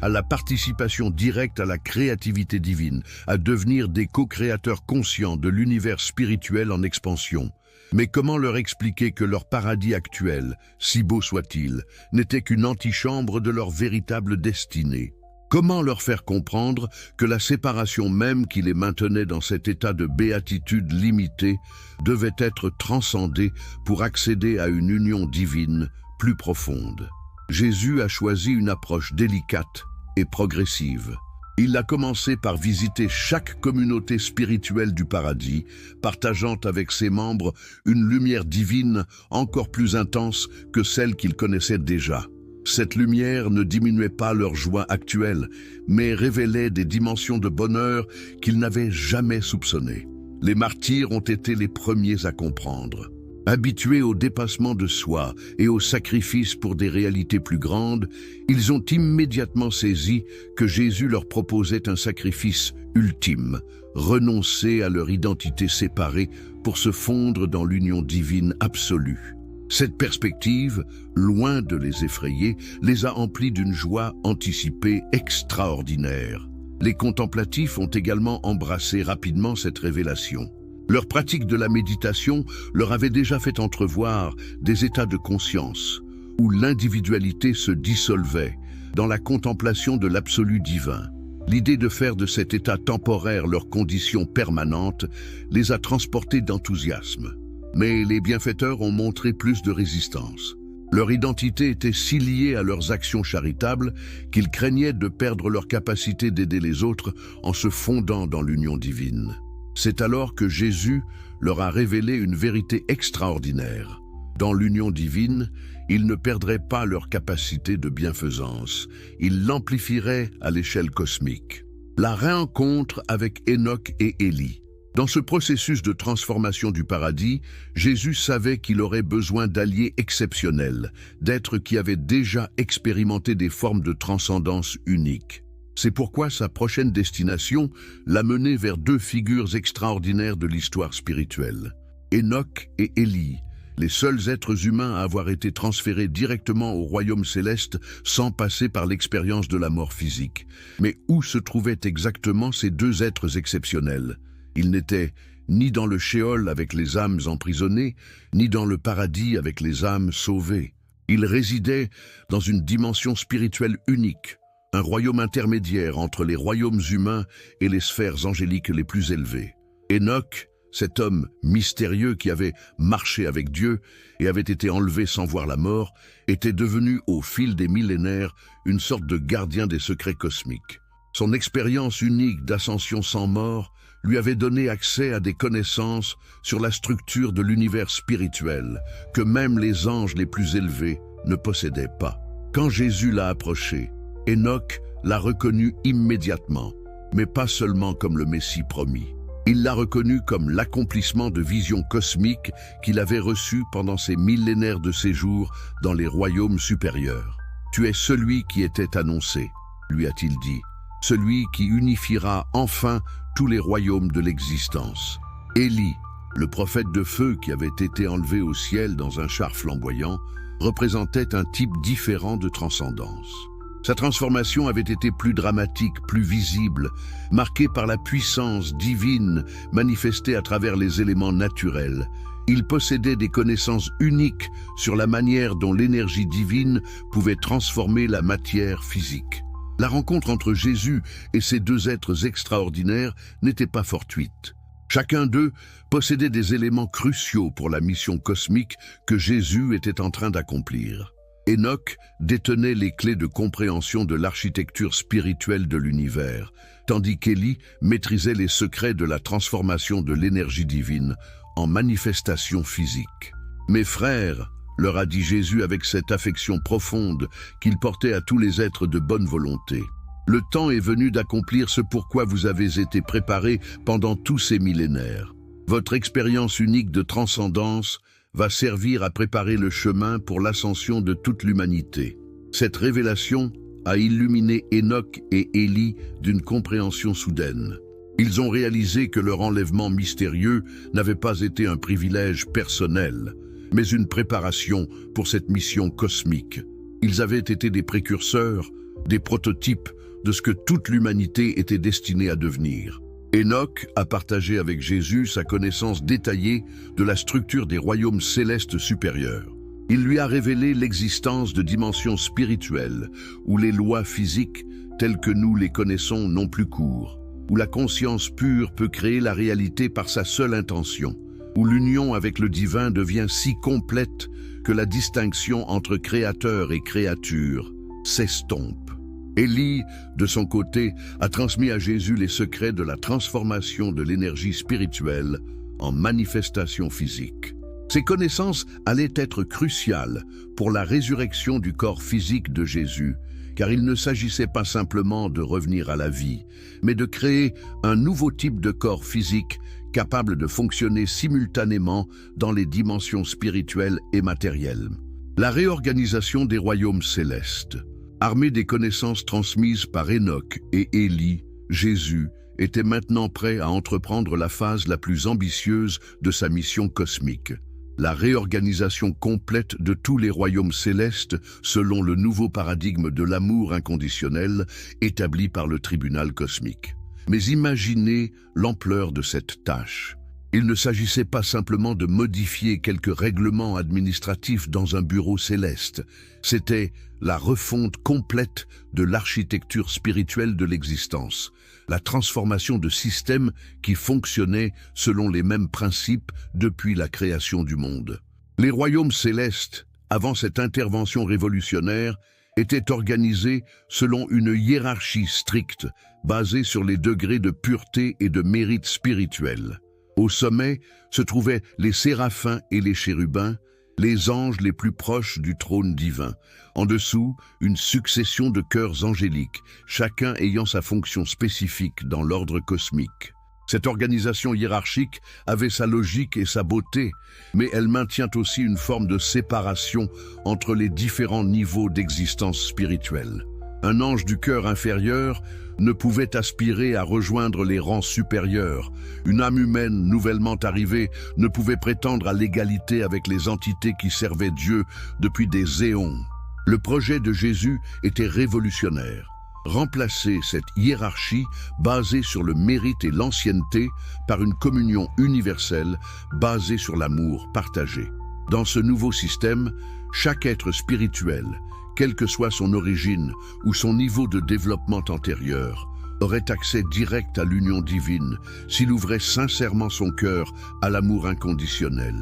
à la participation directe à la créativité divine, à devenir des co-créateurs conscients de l'univers spirituel en expansion. Mais comment leur expliquer que leur paradis actuel, si beau soit-il, n'était qu'une antichambre de leur véritable destinée? Comment leur faire comprendre que la séparation même qui les maintenait dans cet état de béatitude limitée devait être transcendée pour accéder à une union divine plus profonde? Jésus a choisi une approche délicate et progressive. Il a commencé par visiter chaque communauté spirituelle du paradis, partageant avec ses membres une lumière divine encore plus intense que celle qu'ils connaissaient déjà. Cette lumière ne diminuait pas leur joie actuelle, mais révélait des dimensions de bonheur qu'ils n'avaient jamais soupçonnées. Les martyrs ont été les premiers à comprendre. Habitués au dépassement de soi et au sacrifice pour des réalités plus grandes, ils ont immédiatement saisi que Jésus leur proposait un sacrifice ultime, renoncer à leur identité séparée pour se fondre dans l'union divine absolue. Cette perspective, loin de les effrayer, les a emplis d'une joie anticipée extraordinaire. Les contemplatifs ont également embrassé rapidement cette révélation. Leur pratique de la méditation leur avait déjà fait entrevoir des états de conscience où l'individualité se dissolvait dans la contemplation de l'absolu divin. L'idée de faire de cet état temporaire leur condition permanente les a transportés d'enthousiasme. Mais les bienfaiteurs ont montré plus de résistance. Leur identité était si liée à leurs actions charitables qu'ils craignaient de perdre leur capacité d'aider les autres en se fondant dans l'union divine. C'est alors que Jésus leur a révélé une vérité extraordinaire. Dans l'union divine, ils ne perdraient pas leur capacité de bienfaisance, ils l'amplifieraient à l'échelle cosmique. La rencontre avec Enoch et Élie. Dans ce processus de transformation du paradis, Jésus savait qu'il aurait besoin d'alliés exceptionnels, d'êtres qui avaient déjà expérimenté des formes de transcendance uniques. C'est pourquoi sa prochaine destination l'a mené vers deux figures extraordinaires de l'histoire spirituelle. Enoch et Élie, les seuls êtres humains à avoir été transférés directement au royaume céleste sans passer par l'expérience de la mort physique. Mais où se trouvaient exactement ces deux êtres exceptionnels ? Ils n'étaient ni dans le Sheol avec les âmes emprisonnées, ni dans le paradis avec les âmes sauvées. Ils résidaient dans une dimension spirituelle unique, un royaume intermédiaire entre les royaumes humains et les sphères angéliques les plus élevées. Enoch, cet homme mystérieux qui avait marché avec Dieu et avait été enlevé sans voir la mort, était devenu au fil des millénaires une sorte de gardien des secrets cosmiques. Son expérience unique d'ascension sans mort lui avait donné accès à des connaissances sur la structure de l'univers spirituel que même les anges les plus élevés ne possédaient pas. Quand Jésus l'a approché, Enoch l'a reconnu immédiatement, mais pas seulement comme le Messie promis. Il l'a reconnu comme l'accomplissement de visions cosmiques qu'il avait reçues pendant ses millénaires de séjour dans les royaumes supérieurs. « Tu es celui qui était annoncé », lui a-t-il dit, « celui qui unifiera enfin tous les royaumes de l'existence. » Élie, le prophète de feu qui avait été enlevé au ciel dans un char flamboyant, représentait un type différent de transcendance. Sa transformation avait été plus dramatique, plus visible, marquée par la puissance divine manifestée à travers les éléments naturels. Il possédait des connaissances uniques sur la manière dont l'énergie divine pouvait transformer la matière physique. La rencontre entre Jésus et ces deux êtres extraordinaires n'était pas fortuite. Chacun d'eux possédait des éléments cruciaux pour la mission cosmique que Jésus était en train d'accomplir. Enoch détenait les clés de compréhension de l'architecture spirituelle de l'univers, tandis qu'Élie maîtrisait les secrets de la transformation de l'énergie divine en manifestation physique. « Mes frères », leur a dit Jésus avec cette affection profonde qu'il portait à tous les êtres de bonne volonté, « le temps est venu d'accomplir ce pourquoi vous avez été préparés pendant tous ces millénaires. Votre expérience unique de transcendance va servir à préparer le chemin pour l'ascension de toute l'humanité. » Cette révélation a illuminé Enoch et Élie d'une compréhension soudaine. Ils ont réalisé que leur enlèvement mystérieux n'avait pas été un privilège personnel, mais une préparation pour cette mission cosmique. Ils avaient été des précurseurs, des prototypes de ce que toute l'humanité était destinée à devenir. Enoch a partagé avec Jésus sa connaissance détaillée de la structure des royaumes célestes supérieurs. Il lui a révélé l'existence de dimensions spirituelles où les lois physiques, telles que nous les connaissons, n'ont plus cours, où la conscience pure peut créer la réalité par sa seule intention, où l'union avec le divin devient si complète que la distinction entre créateur et créature s'estompe. Élie, de son côté, a transmis à Jésus les secrets de la transformation de l'énergie spirituelle en manifestation physique. Ces connaissances allaient être cruciales pour la résurrection du corps physique de Jésus, car il ne s'agissait pas simplement de revenir à la vie, mais de créer un nouveau type de corps physique capable de fonctionner simultanément dans les dimensions spirituelles et matérielles. La réorganisation des royaumes célestes. Armé des connaissances transmises par Enoch et Élie, Jésus était maintenant prêt à entreprendre la phase la plus ambitieuse de sa mission cosmique. La réorganisation complète de tous les royaumes célestes selon le nouveau paradigme de l'amour inconditionnel établi par le tribunal cosmique. Mais imaginez l'ampleur de cette tâche. Il ne s'agissait pas simplement de modifier quelques règlements administratifs dans un bureau céleste. C'était la refonte complète de l'architecture spirituelle de l'existence, la transformation de systèmes qui fonctionnaient selon les mêmes principes depuis la création du monde. Les royaumes célestes, avant cette intervention révolutionnaire, étaient organisés selon une hiérarchie stricte, basée sur les degrés de pureté et de mérite spirituel. Au sommet se trouvaient les séraphins et les chérubins, les anges les plus proches du trône divin. En dessous, une succession de cœurs angéliques, chacun ayant sa fonction spécifique dans l'ordre cosmique. Cette organisation hiérarchique avait sa logique et sa beauté, mais elle maintient aussi une forme de séparation entre les différents niveaux d'existence spirituelle. Un ange du cœur inférieur ne pouvait aspirer à rejoindre les rangs supérieurs. Une âme humaine nouvellement arrivée ne pouvait prétendre à l'égalité avec les entités qui servaient Dieu depuis des éons. Le projet de Jésus était révolutionnaire. Remplacer cette hiérarchie basée sur le mérite et l'ancienneté par une communion universelle basée sur l'amour partagé. Dans ce nouveau système, chaque être spirituel, quelle que soit son origine ou son niveau de développement antérieur, aurait accès direct à l'union divine s'il ouvrait sincèrement son cœur à l'amour inconditionnel.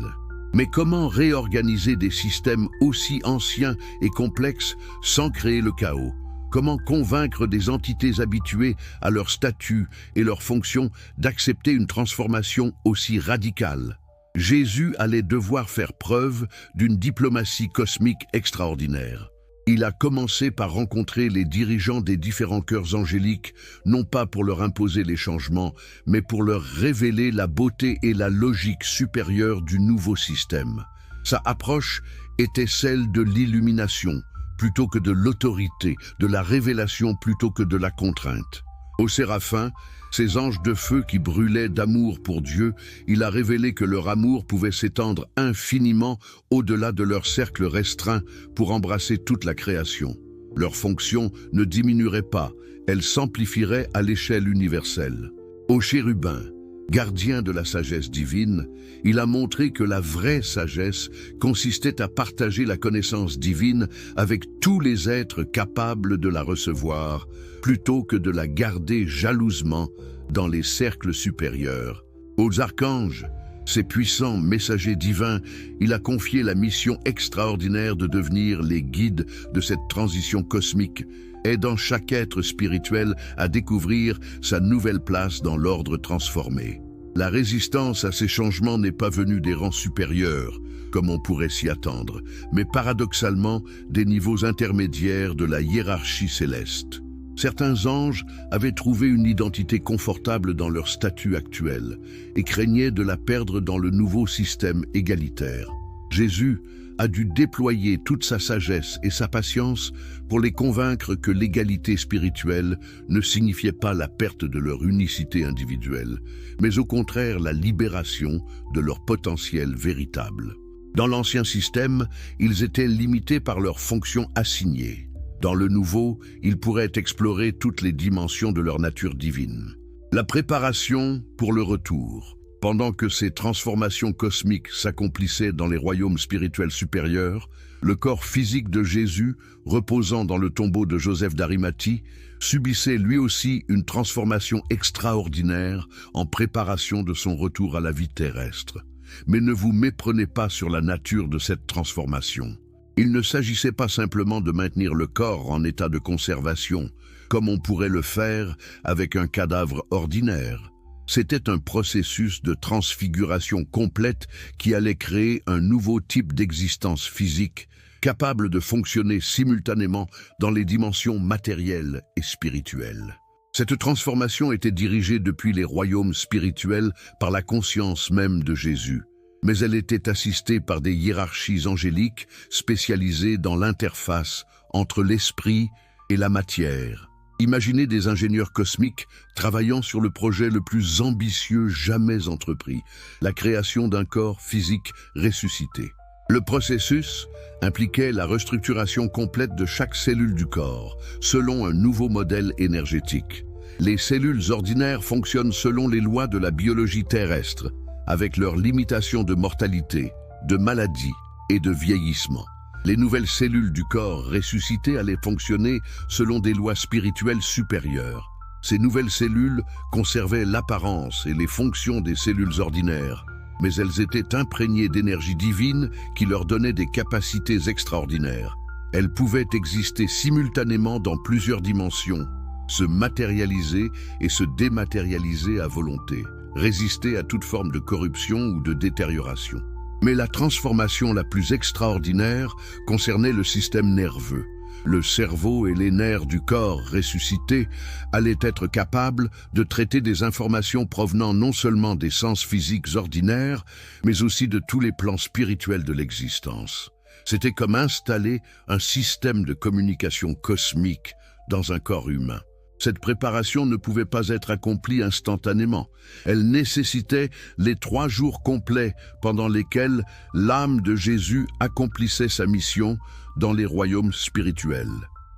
Mais comment réorganiser des systèmes aussi anciens et complexes sans créer le chaos? Comment convaincre des entités habituées à leur statut et leur fonction d'accepter une transformation aussi radicale? Jésus allait devoir faire preuve d'une diplomatie cosmique extraordinaire. Il a commencé par rencontrer les dirigeants des différents cœurs angéliques, non pas pour leur imposer les changements, mais pour leur révéler la beauté et la logique supérieure du nouveau système. Sa approche était celle de l'illumination, plutôt que de l'autorité, de la révélation plutôt que de la contrainte. Aux séraphins, ces anges de feu qui brûlaient d'amour pour Dieu, il a révélé que leur amour pouvait s'étendre infiniment au-delà de leur cercle restreint pour embrasser toute la création. Leur fonction ne diminuerait pas, elle s'amplifierait à l'échelle universelle. Aux chérubins, gardien de la sagesse divine, il a montré que la vraie sagesse consistait à partager la connaissance divine avec tous les êtres capables de la recevoir, plutôt que de la garder jalousement dans les cercles supérieurs. Aux archanges, ces puissants messagers divins, il a confié la mission extraordinaire de devenir les guides de cette transition cosmique, aidant chaque être spirituel à découvrir sa nouvelle place dans l'ordre transformé. La résistance à ces changements n'est pas venue des rangs supérieurs, comme on pourrait s'y attendre, mais paradoxalement des niveaux intermédiaires de la hiérarchie céleste. Certains anges avaient trouvé une identité confortable dans leur statut actuel et craignaient de la perdre dans le nouveau système égalitaire. Jésus a dû déployer toute sa sagesse et sa patience pour les convaincre que l'égalité spirituelle ne signifiait pas la perte de leur unicité individuelle, mais au contraire la libération de leur potentiel véritable. Dans l'ancien système, ils étaient limités par leurs fonctions assignées. Dans le nouveau, ils pourraient explorer toutes les dimensions de leur nature divine. La préparation pour le retour. Pendant que ces transformations cosmiques s'accomplissaient dans les royaumes spirituels supérieurs, le corps physique de Jésus, reposant dans le tombeau de Joseph d'Arimathie, subissait lui aussi une transformation extraordinaire en préparation de son retour à la vie terrestre. Mais ne vous méprenez pas sur la nature de cette transformation. Il ne s'agissait pas simplement de maintenir le corps en état de conservation, comme on pourrait le faire avec un cadavre ordinaire. C'était un processus de transfiguration complète qui allait créer un nouveau type d'existence physique, capables de fonctionner simultanément dans les dimensions matérielles et spirituelles. Cette transformation était dirigée depuis les royaumes spirituels par la conscience même de Jésus, mais elle était assistée par des hiérarchies angéliques spécialisées dans l'interface entre l'esprit et la matière. Imaginez des ingénieurs cosmiques travaillant sur le projet le plus ambitieux jamais entrepris, la création d'un corps physique ressuscité. Le processus impliquait la restructuration complète de chaque cellule du corps, selon un nouveau modèle énergétique. Les cellules ordinaires fonctionnent selon les lois de la biologie terrestre, avec leurs limitations de mortalité, de maladie et de vieillissement. Les nouvelles cellules du corps ressuscité allaient fonctionner selon des lois spirituelles supérieures. Ces nouvelles cellules conservaient l'apparence et les fonctions des cellules ordinaires, mais elles étaient imprégnées d'énergie divine qui leur donnait des capacités extraordinaires. Elles pouvaient exister simultanément dans plusieurs dimensions, se matérialiser et se dématérialiser à volonté, résister à toute forme de corruption ou de détérioration. Mais la transformation la plus extraordinaire concernait le système nerveux. Le cerveau et les nerfs du corps ressuscité allaient être capables de traiter des informations provenant non seulement des sens physiques ordinaires, mais aussi de tous les plans spirituels de l'existence. C'était comme installer un système de communication cosmique dans un corps humain. Cette préparation ne pouvait pas être accomplie instantanément. Elle nécessitait les 3 jours complets pendant lesquels l'âme de Jésus accomplissait sa mission dans les royaumes spirituels.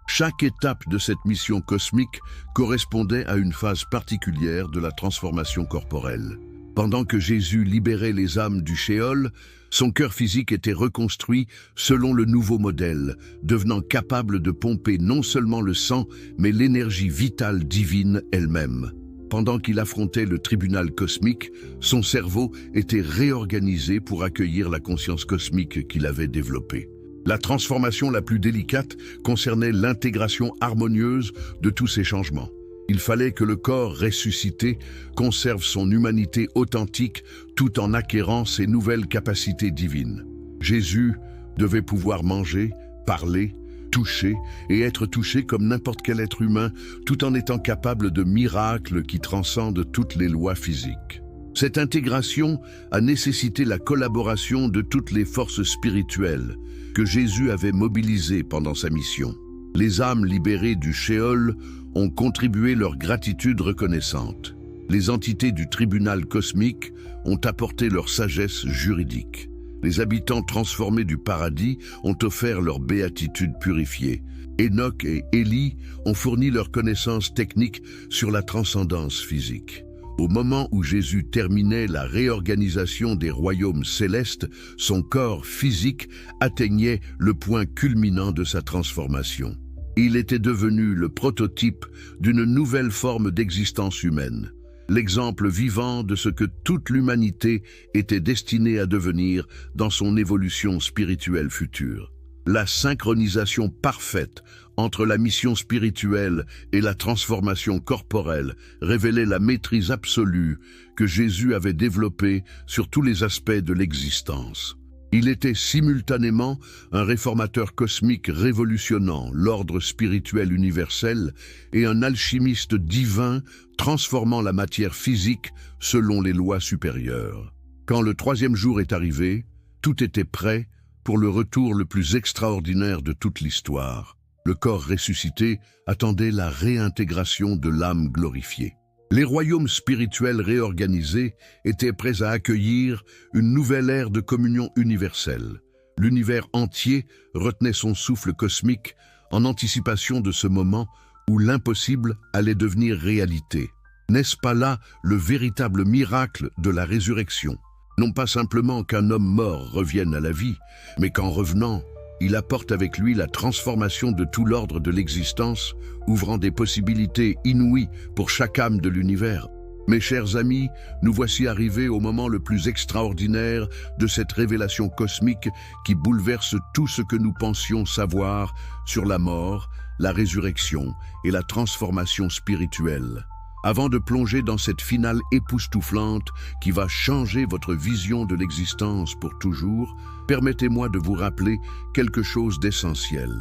Chaque étape de cette mission cosmique correspondait à une phase particulière de la transformation corporelle. Pendant que Jésus libérait les âmes du Sheol, son cœur physique était reconstruit selon le nouveau modèle, devenant capable de pomper non seulement le sang, mais l'énergie vitale divine elle-même. Pendant qu'il affrontait le tribunal cosmique, son cerveau était réorganisé pour accueillir la conscience cosmique qu'il avait développée. La transformation la plus délicate concernait l'intégration harmonieuse de tous ces changements. Il fallait que le corps ressuscité conserve son humanité authentique tout en acquérant ses nouvelles capacités divines. Jésus devait pouvoir manger, parler, toucher et être touché comme n'importe quel être humain, tout en étant capable de miracles qui transcendent toutes les lois physiques. Cette intégration a nécessité la collaboration de toutes les forces spirituelles que Jésus avait mobilisées pendant sa mission. Les âmes libérées du Sheol ont contribué leur gratitude reconnaissante. Les entités du tribunal cosmique ont apporté leur sagesse juridique. Les habitants transformés du paradis ont offert leur béatitude purifiée. Enoch et Élie ont fourni leurs connaissances techniques sur la transcendance physique. Au moment où Jésus terminait la réorganisation des royaumes célestes, son corps physique atteignait le point culminant de sa transformation. Il était devenu le prototype d'une nouvelle forme d'existence humaine, l'exemple vivant de ce que toute l'humanité était destinée à devenir dans son évolution spirituelle future. La synchronisation parfaite entre la mission spirituelle et la transformation corporelle révélait la maîtrise absolue que Jésus avait développée sur tous les aspects de l'existence. Il était simultanément un réformateur cosmique révolutionnant l'ordre spirituel universel et un alchimiste divin transformant la matière physique selon les lois supérieures. Quand le 3e jour est arrivé, tout était prêt pour le retour le plus extraordinaire de toute l'histoire. Le corps ressuscité attendait la réintégration de l'âme glorifiée. Les royaumes spirituels réorganisés étaient prêts à accueillir une nouvelle ère de communion universelle. L'univers entier retenait son souffle cosmique en anticipation de ce moment où l'impossible allait devenir réalité. N'est-ce pas là le véritable miracle de la résurrection? Non pas simplement qu'un homme mort revienne à la vie, mais qu'en revenant, il apporte avec lui la transformation de tout l'ordre de l'existence, ouvrant des possibilités inouïes pour chaque âme de l'univers. Mes chers amis, nous voici arrivés au moment le plus extraordinaire de cette révélation cosmique qui bouleverse tout ce que nous pensions savoir sur la mort, la résurrection et la transformation spirituelle. Avant de plonger dans cette finale époustouflante qui va changer votre vision de l'existence pour toujours, permettez-moi de vous rappeler quelque chose d'essentiel.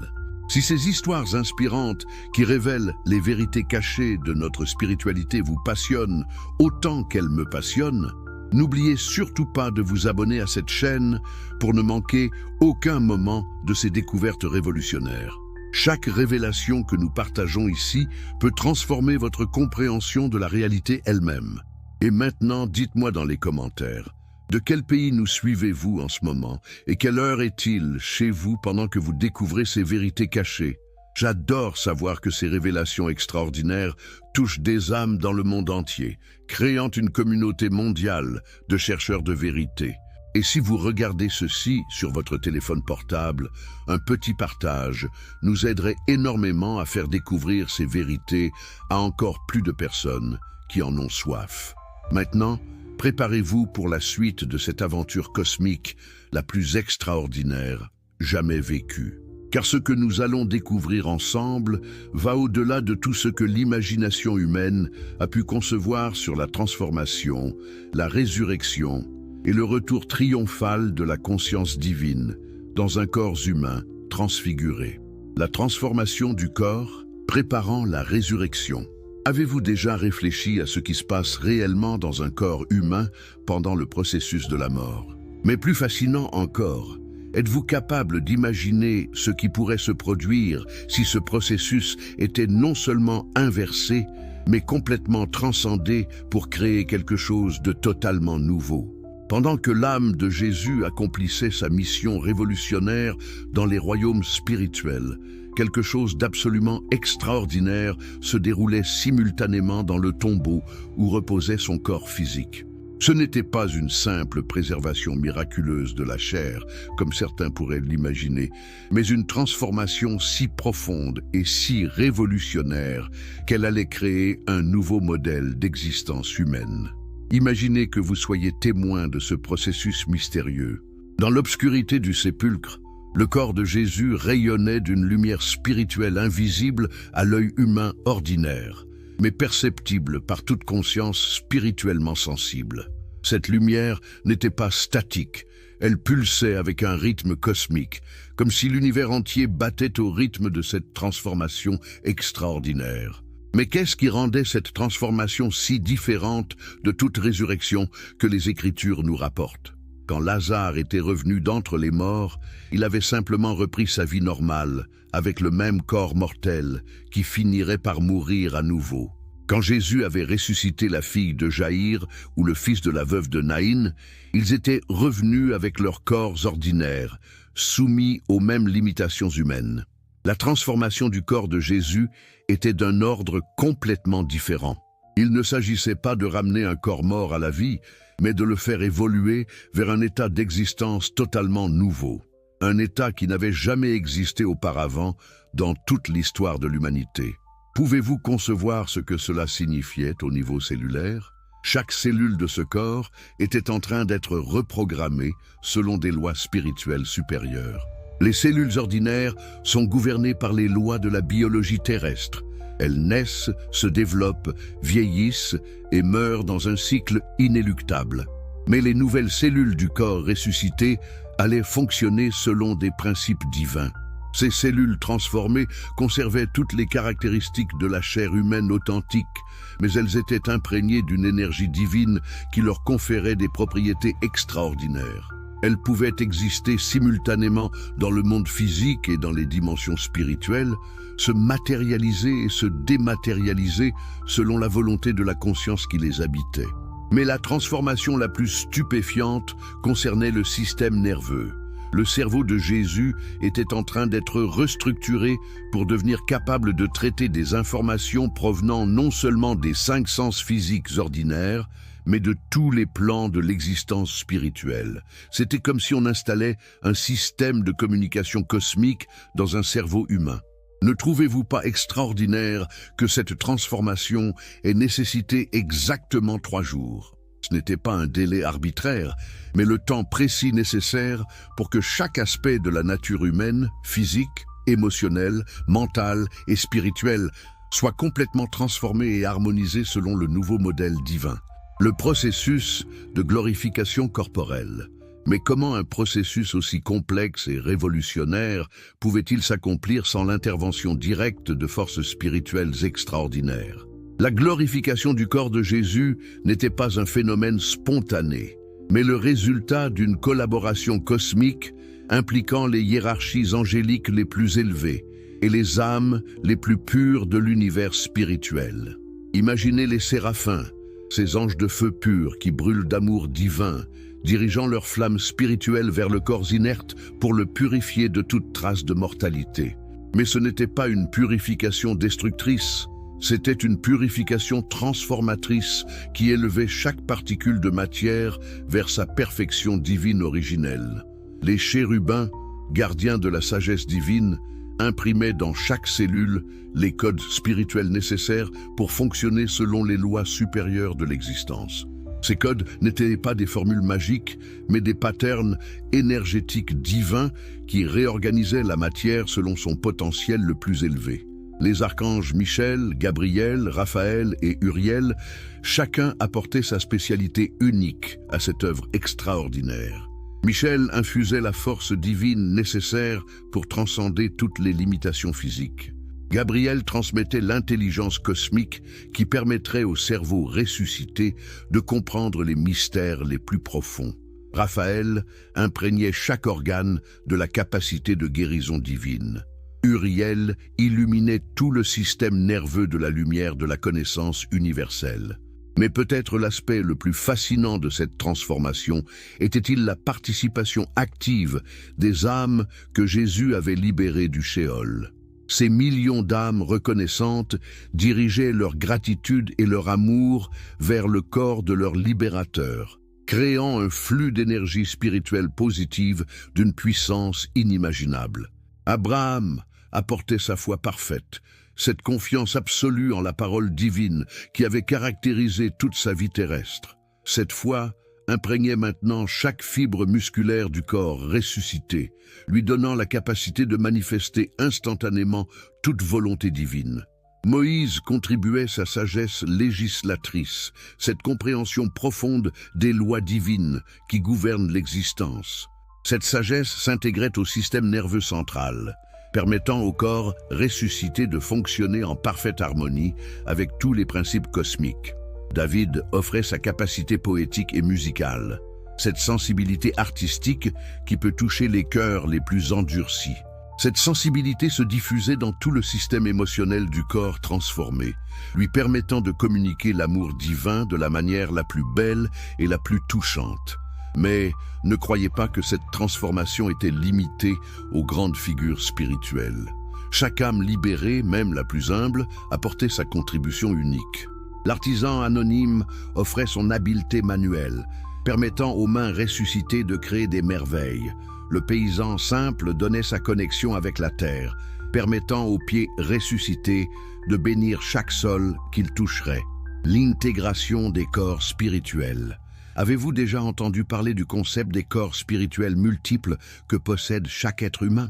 Si ces histoires inspirantes qui révèlent les vérités cachées de notre spiritualité vous passionnent autant qu'elles me passionnent, n'oubliez surtout pas de vous abonner à cette chaîne pour ne manquer aucun moment de ces découvertes révolutionnaires. Chaque révélation que nous partageons ici peut transformer votre compréhension de la réalité elle-même. Et maintenant, dites-moi dans les commentaires, de quel pays nous suivez-vous en ce moment et quelle heure est-il chez vous pendant que vous découvrez ces vérités cachées? J'adore savoir que ces révélations extraordinaires touchent des âmes dans le monde entier, créant une communauté mondiale de chercheurs de vérité. Et si vous regardez ceci sur votre téléphone portable, un petit partage nous aiderait énormément à faire découvrir ces vérités à encore plus de personnes qui en ont soif. Maintenant, préparez-vous pour la suite de cette aventure cosmique la plus extraordinaire jamais vécue. Car ce que nous allons découvrir ensemble va au-delà de tout ce que l'imagination humaine a pu concevoir sur la transformation, la résurrection et le retour triomphal de la conscience divine dans un corps humain transfiguré. La transformation du corps préparant la résurrection. Avez-vous déjà réfléchi à ce qui se passe réellement dans un corps humain pendant le processus de la mort? Mais plus fascinant encore, êtes-vous capable d'imaginer ce qui pourrait se produire si ce processus était non seulement inversé, mais complètement transcendé pour créer quelque chose de totalement nouveau? Pendant que l'âme de Jésus accomplissait sa mission révolutionnaire dans les royaumes spirituels, quelque chose d'absolument extraordinaire se déroulait simultanément dans le tombeau où reposait son corps physique. Ce n'était pas une simple préservation miraculeuse de la chair, comme certains pourraient l'imaginer, mais une transformation si profonde et si révolutionnaire qu'elle allait créer un nouveau modèle d'existence humaine. Imaginez que vous soyez témoin de ce processus mystérieux. Dans l'obscurité du sépulcre, le corps de Jésus rayonnait d'une lumière spirituelle invisible à l'œil humain ordinaire, mais perceptible par toute conscience spirituellement sensible. Cette lumière n'était pas statique, elle pulsait avec un rythme cosmique, comme si l'univers entier battait au rythme de cette transformation extraordinaire. Mais qu'est-ce qui rendait cette transformation si différente de toute résurrection que les Écritures nous rapportent? Quand Lazare était revenu d'entre les morts, il avait simplement repris sa vie normale, avec le même corps mortel, qui finirait par mourir à nouveau. Quand Jésus avait ressuscité la fille de Jaïr ou le fils de la veuve de Naïn, ils étaient revenus avec leurs corps ordinaires, soumis aux mêmes limitations humaines. La transformation du corps de Jésus était d'un ordre complètement différent. Il ne s'agissait pas de ramener un corps mort à la vie, mais de le faire évoluer vers un état d'existence totalement nouveau. Un état qui n'avait jamais existé auparavant dans toute l'histoire de l'humanité. Pouvez-vous concevoir ce que cela signifiait au niveau cellulaire? Chaque cellule de ce corps était en train d'être reprogrammée selon des lois spirituelles supérieures. Les cellules ordinaires sont gouvernées par les lois de la biologie terrestre. Elles naissent, se développent, vieillissent et meurent dans un cycle inéluctable. Mais les nouvelles cellules du corps ressuscité allaient fonctionner selon des principes divins. Ces cellules transformées conservaient toutes les caractéristiques de la chair humaine authentique, mais elles étaient imprégnées d'une énergie divine qui leur conférait des propriétés extraordinaires. Elles pouvaient exister simultanément dans le monde physique et dans les dimensions spirituelles, se matérialiser et se dématérialiser selon la volonté de la conscience qui les habitait. Mais la transformation la plus stupéfiante concernait le système nerveux. Le cerveau de Jésus était en train d'être restructuré pour devenir capable de traiter des informations provenant non seulement des 5 sens physiques ordinaires, mais de tous les plans de l'existence spirituelle. C'était comme si on installait un système de communication cosmique dans un cerveau humain. Ne trouvez-vous pas extraordinaire que cette transformation ait nécessité exactement 3 jours? Ce n'était pas un délai arbitraire, mais le temps précis nécessaire pour que chaque aspect de la nature humaine, physique, émotionnelle, mentale et spirituelle, soit complètement transformé et harmonisé selon le nouveau modèle divin. Le processus de glorification corporelle. Mais comment un processus aussi complexe et révolutionnaire pouvait-il s'accomplir sans l'intervention directe de forces spirituelles extraordinaires? La glorification du corps de Jésus n'était pas un phénomène spontané, mais le résultat d'une collaboration cosmique impliquant les hiérarchies angéliques les plus élevées et les âmes les plus pures de l'univers spirituel. Imaginez les séraphins, ces anges de feu pur qui brûlent d'amour divin, dirigeant leur flamme spirituelle vers le corps inerte pour le purifier de toute trace de mortalité. Mais ce n'était pas une purification destructrice, c'était une purification transformatrice qui élevait chaque particule de matière vers sa perfection divine originelle. Les chérubins, gardiens de la sagesse divine, imprimaient dans chaque cellule les codes spirituels nécessaires pour fonctionner selon les lois supérieures de l'existence. Ces codes n'étaient pas des formules magiques, mais des patterns énergétiques divins qui réorganisaient la matière selon son potentiel le plus élevé. Les archanges Michel, Gabriel, Raphaël et Uriel, chacun apportait sa spécialité unique à cette œuvre extraordinaire. Michel infusait la force divine nécessaire pour transcender toutes les limitations physiques. Gabriel transmettait l'intelligence cosmique qui permettrait au cerveau ressuscité de comprendre les mystères les plus profonds. Raphaël imprégnait chaque organe de la capacité de guérison divine. Uriel illuminait tout le système nerveux de la lumière de la connaissance universelle. Mais peut-être l'aspect le plus fascinant de cette transformation était-il la participation active des âmes que Jésus avait libérées du Sheol. Ces millions d'âmes reconnaissantes dirigeaient leur gratitude et leur amour vers le corps de leur libérateur, créant un flux d'énergie spirituelle positive d'une puissance inimaginable. Abraham apportait sa foi parfaite, cette confiance absolue en la parole divine qui avait caractérisé toute sa vie terrestre. Cette foi imprégnait maintenant chaque fibre musculaire du corps ressuscité, lui donnant la capacité de manifester instantanément toute volonté divine. Moïse contribuait sa sagesse législatrice, cette compréhension profonde des lois divines qui gouvernent l'existence. Cette sagesse s'intégrait au système nerveux central, permettant au corps ressuscité de fonctionner en parfaite harmonie avec tous les principes cosmiques. David offrait sa capacité poétique et musicale, cette sensibilité artistique qui peut toucher les cœurs les plus endurcis. Cette sensibilité se diffusait dans tout le système émotionnel du corps transformé, lui permettant de communiquer l'amour divin de la manière la plus belle et la plus touchante. Mais ne croyez pas que cette transformation était limitée aux grandes figures spirituelles. Chaque âme libérée, même la plus humble, apportait sa contribution unique. L'artisan anonyme offrait son habileté manuelle, permettant aux mains ressuscitées de créer des merveilles. Le paysan simple donnait sa connexion avec la terre, permettant aux pieds ressuscités de bénir chaque sol qu'il toucherait. L'intégration des corps spirituels. Avez-vous déjà entendu parler du concept des corps spirituels multiples que possède chaque être humain ?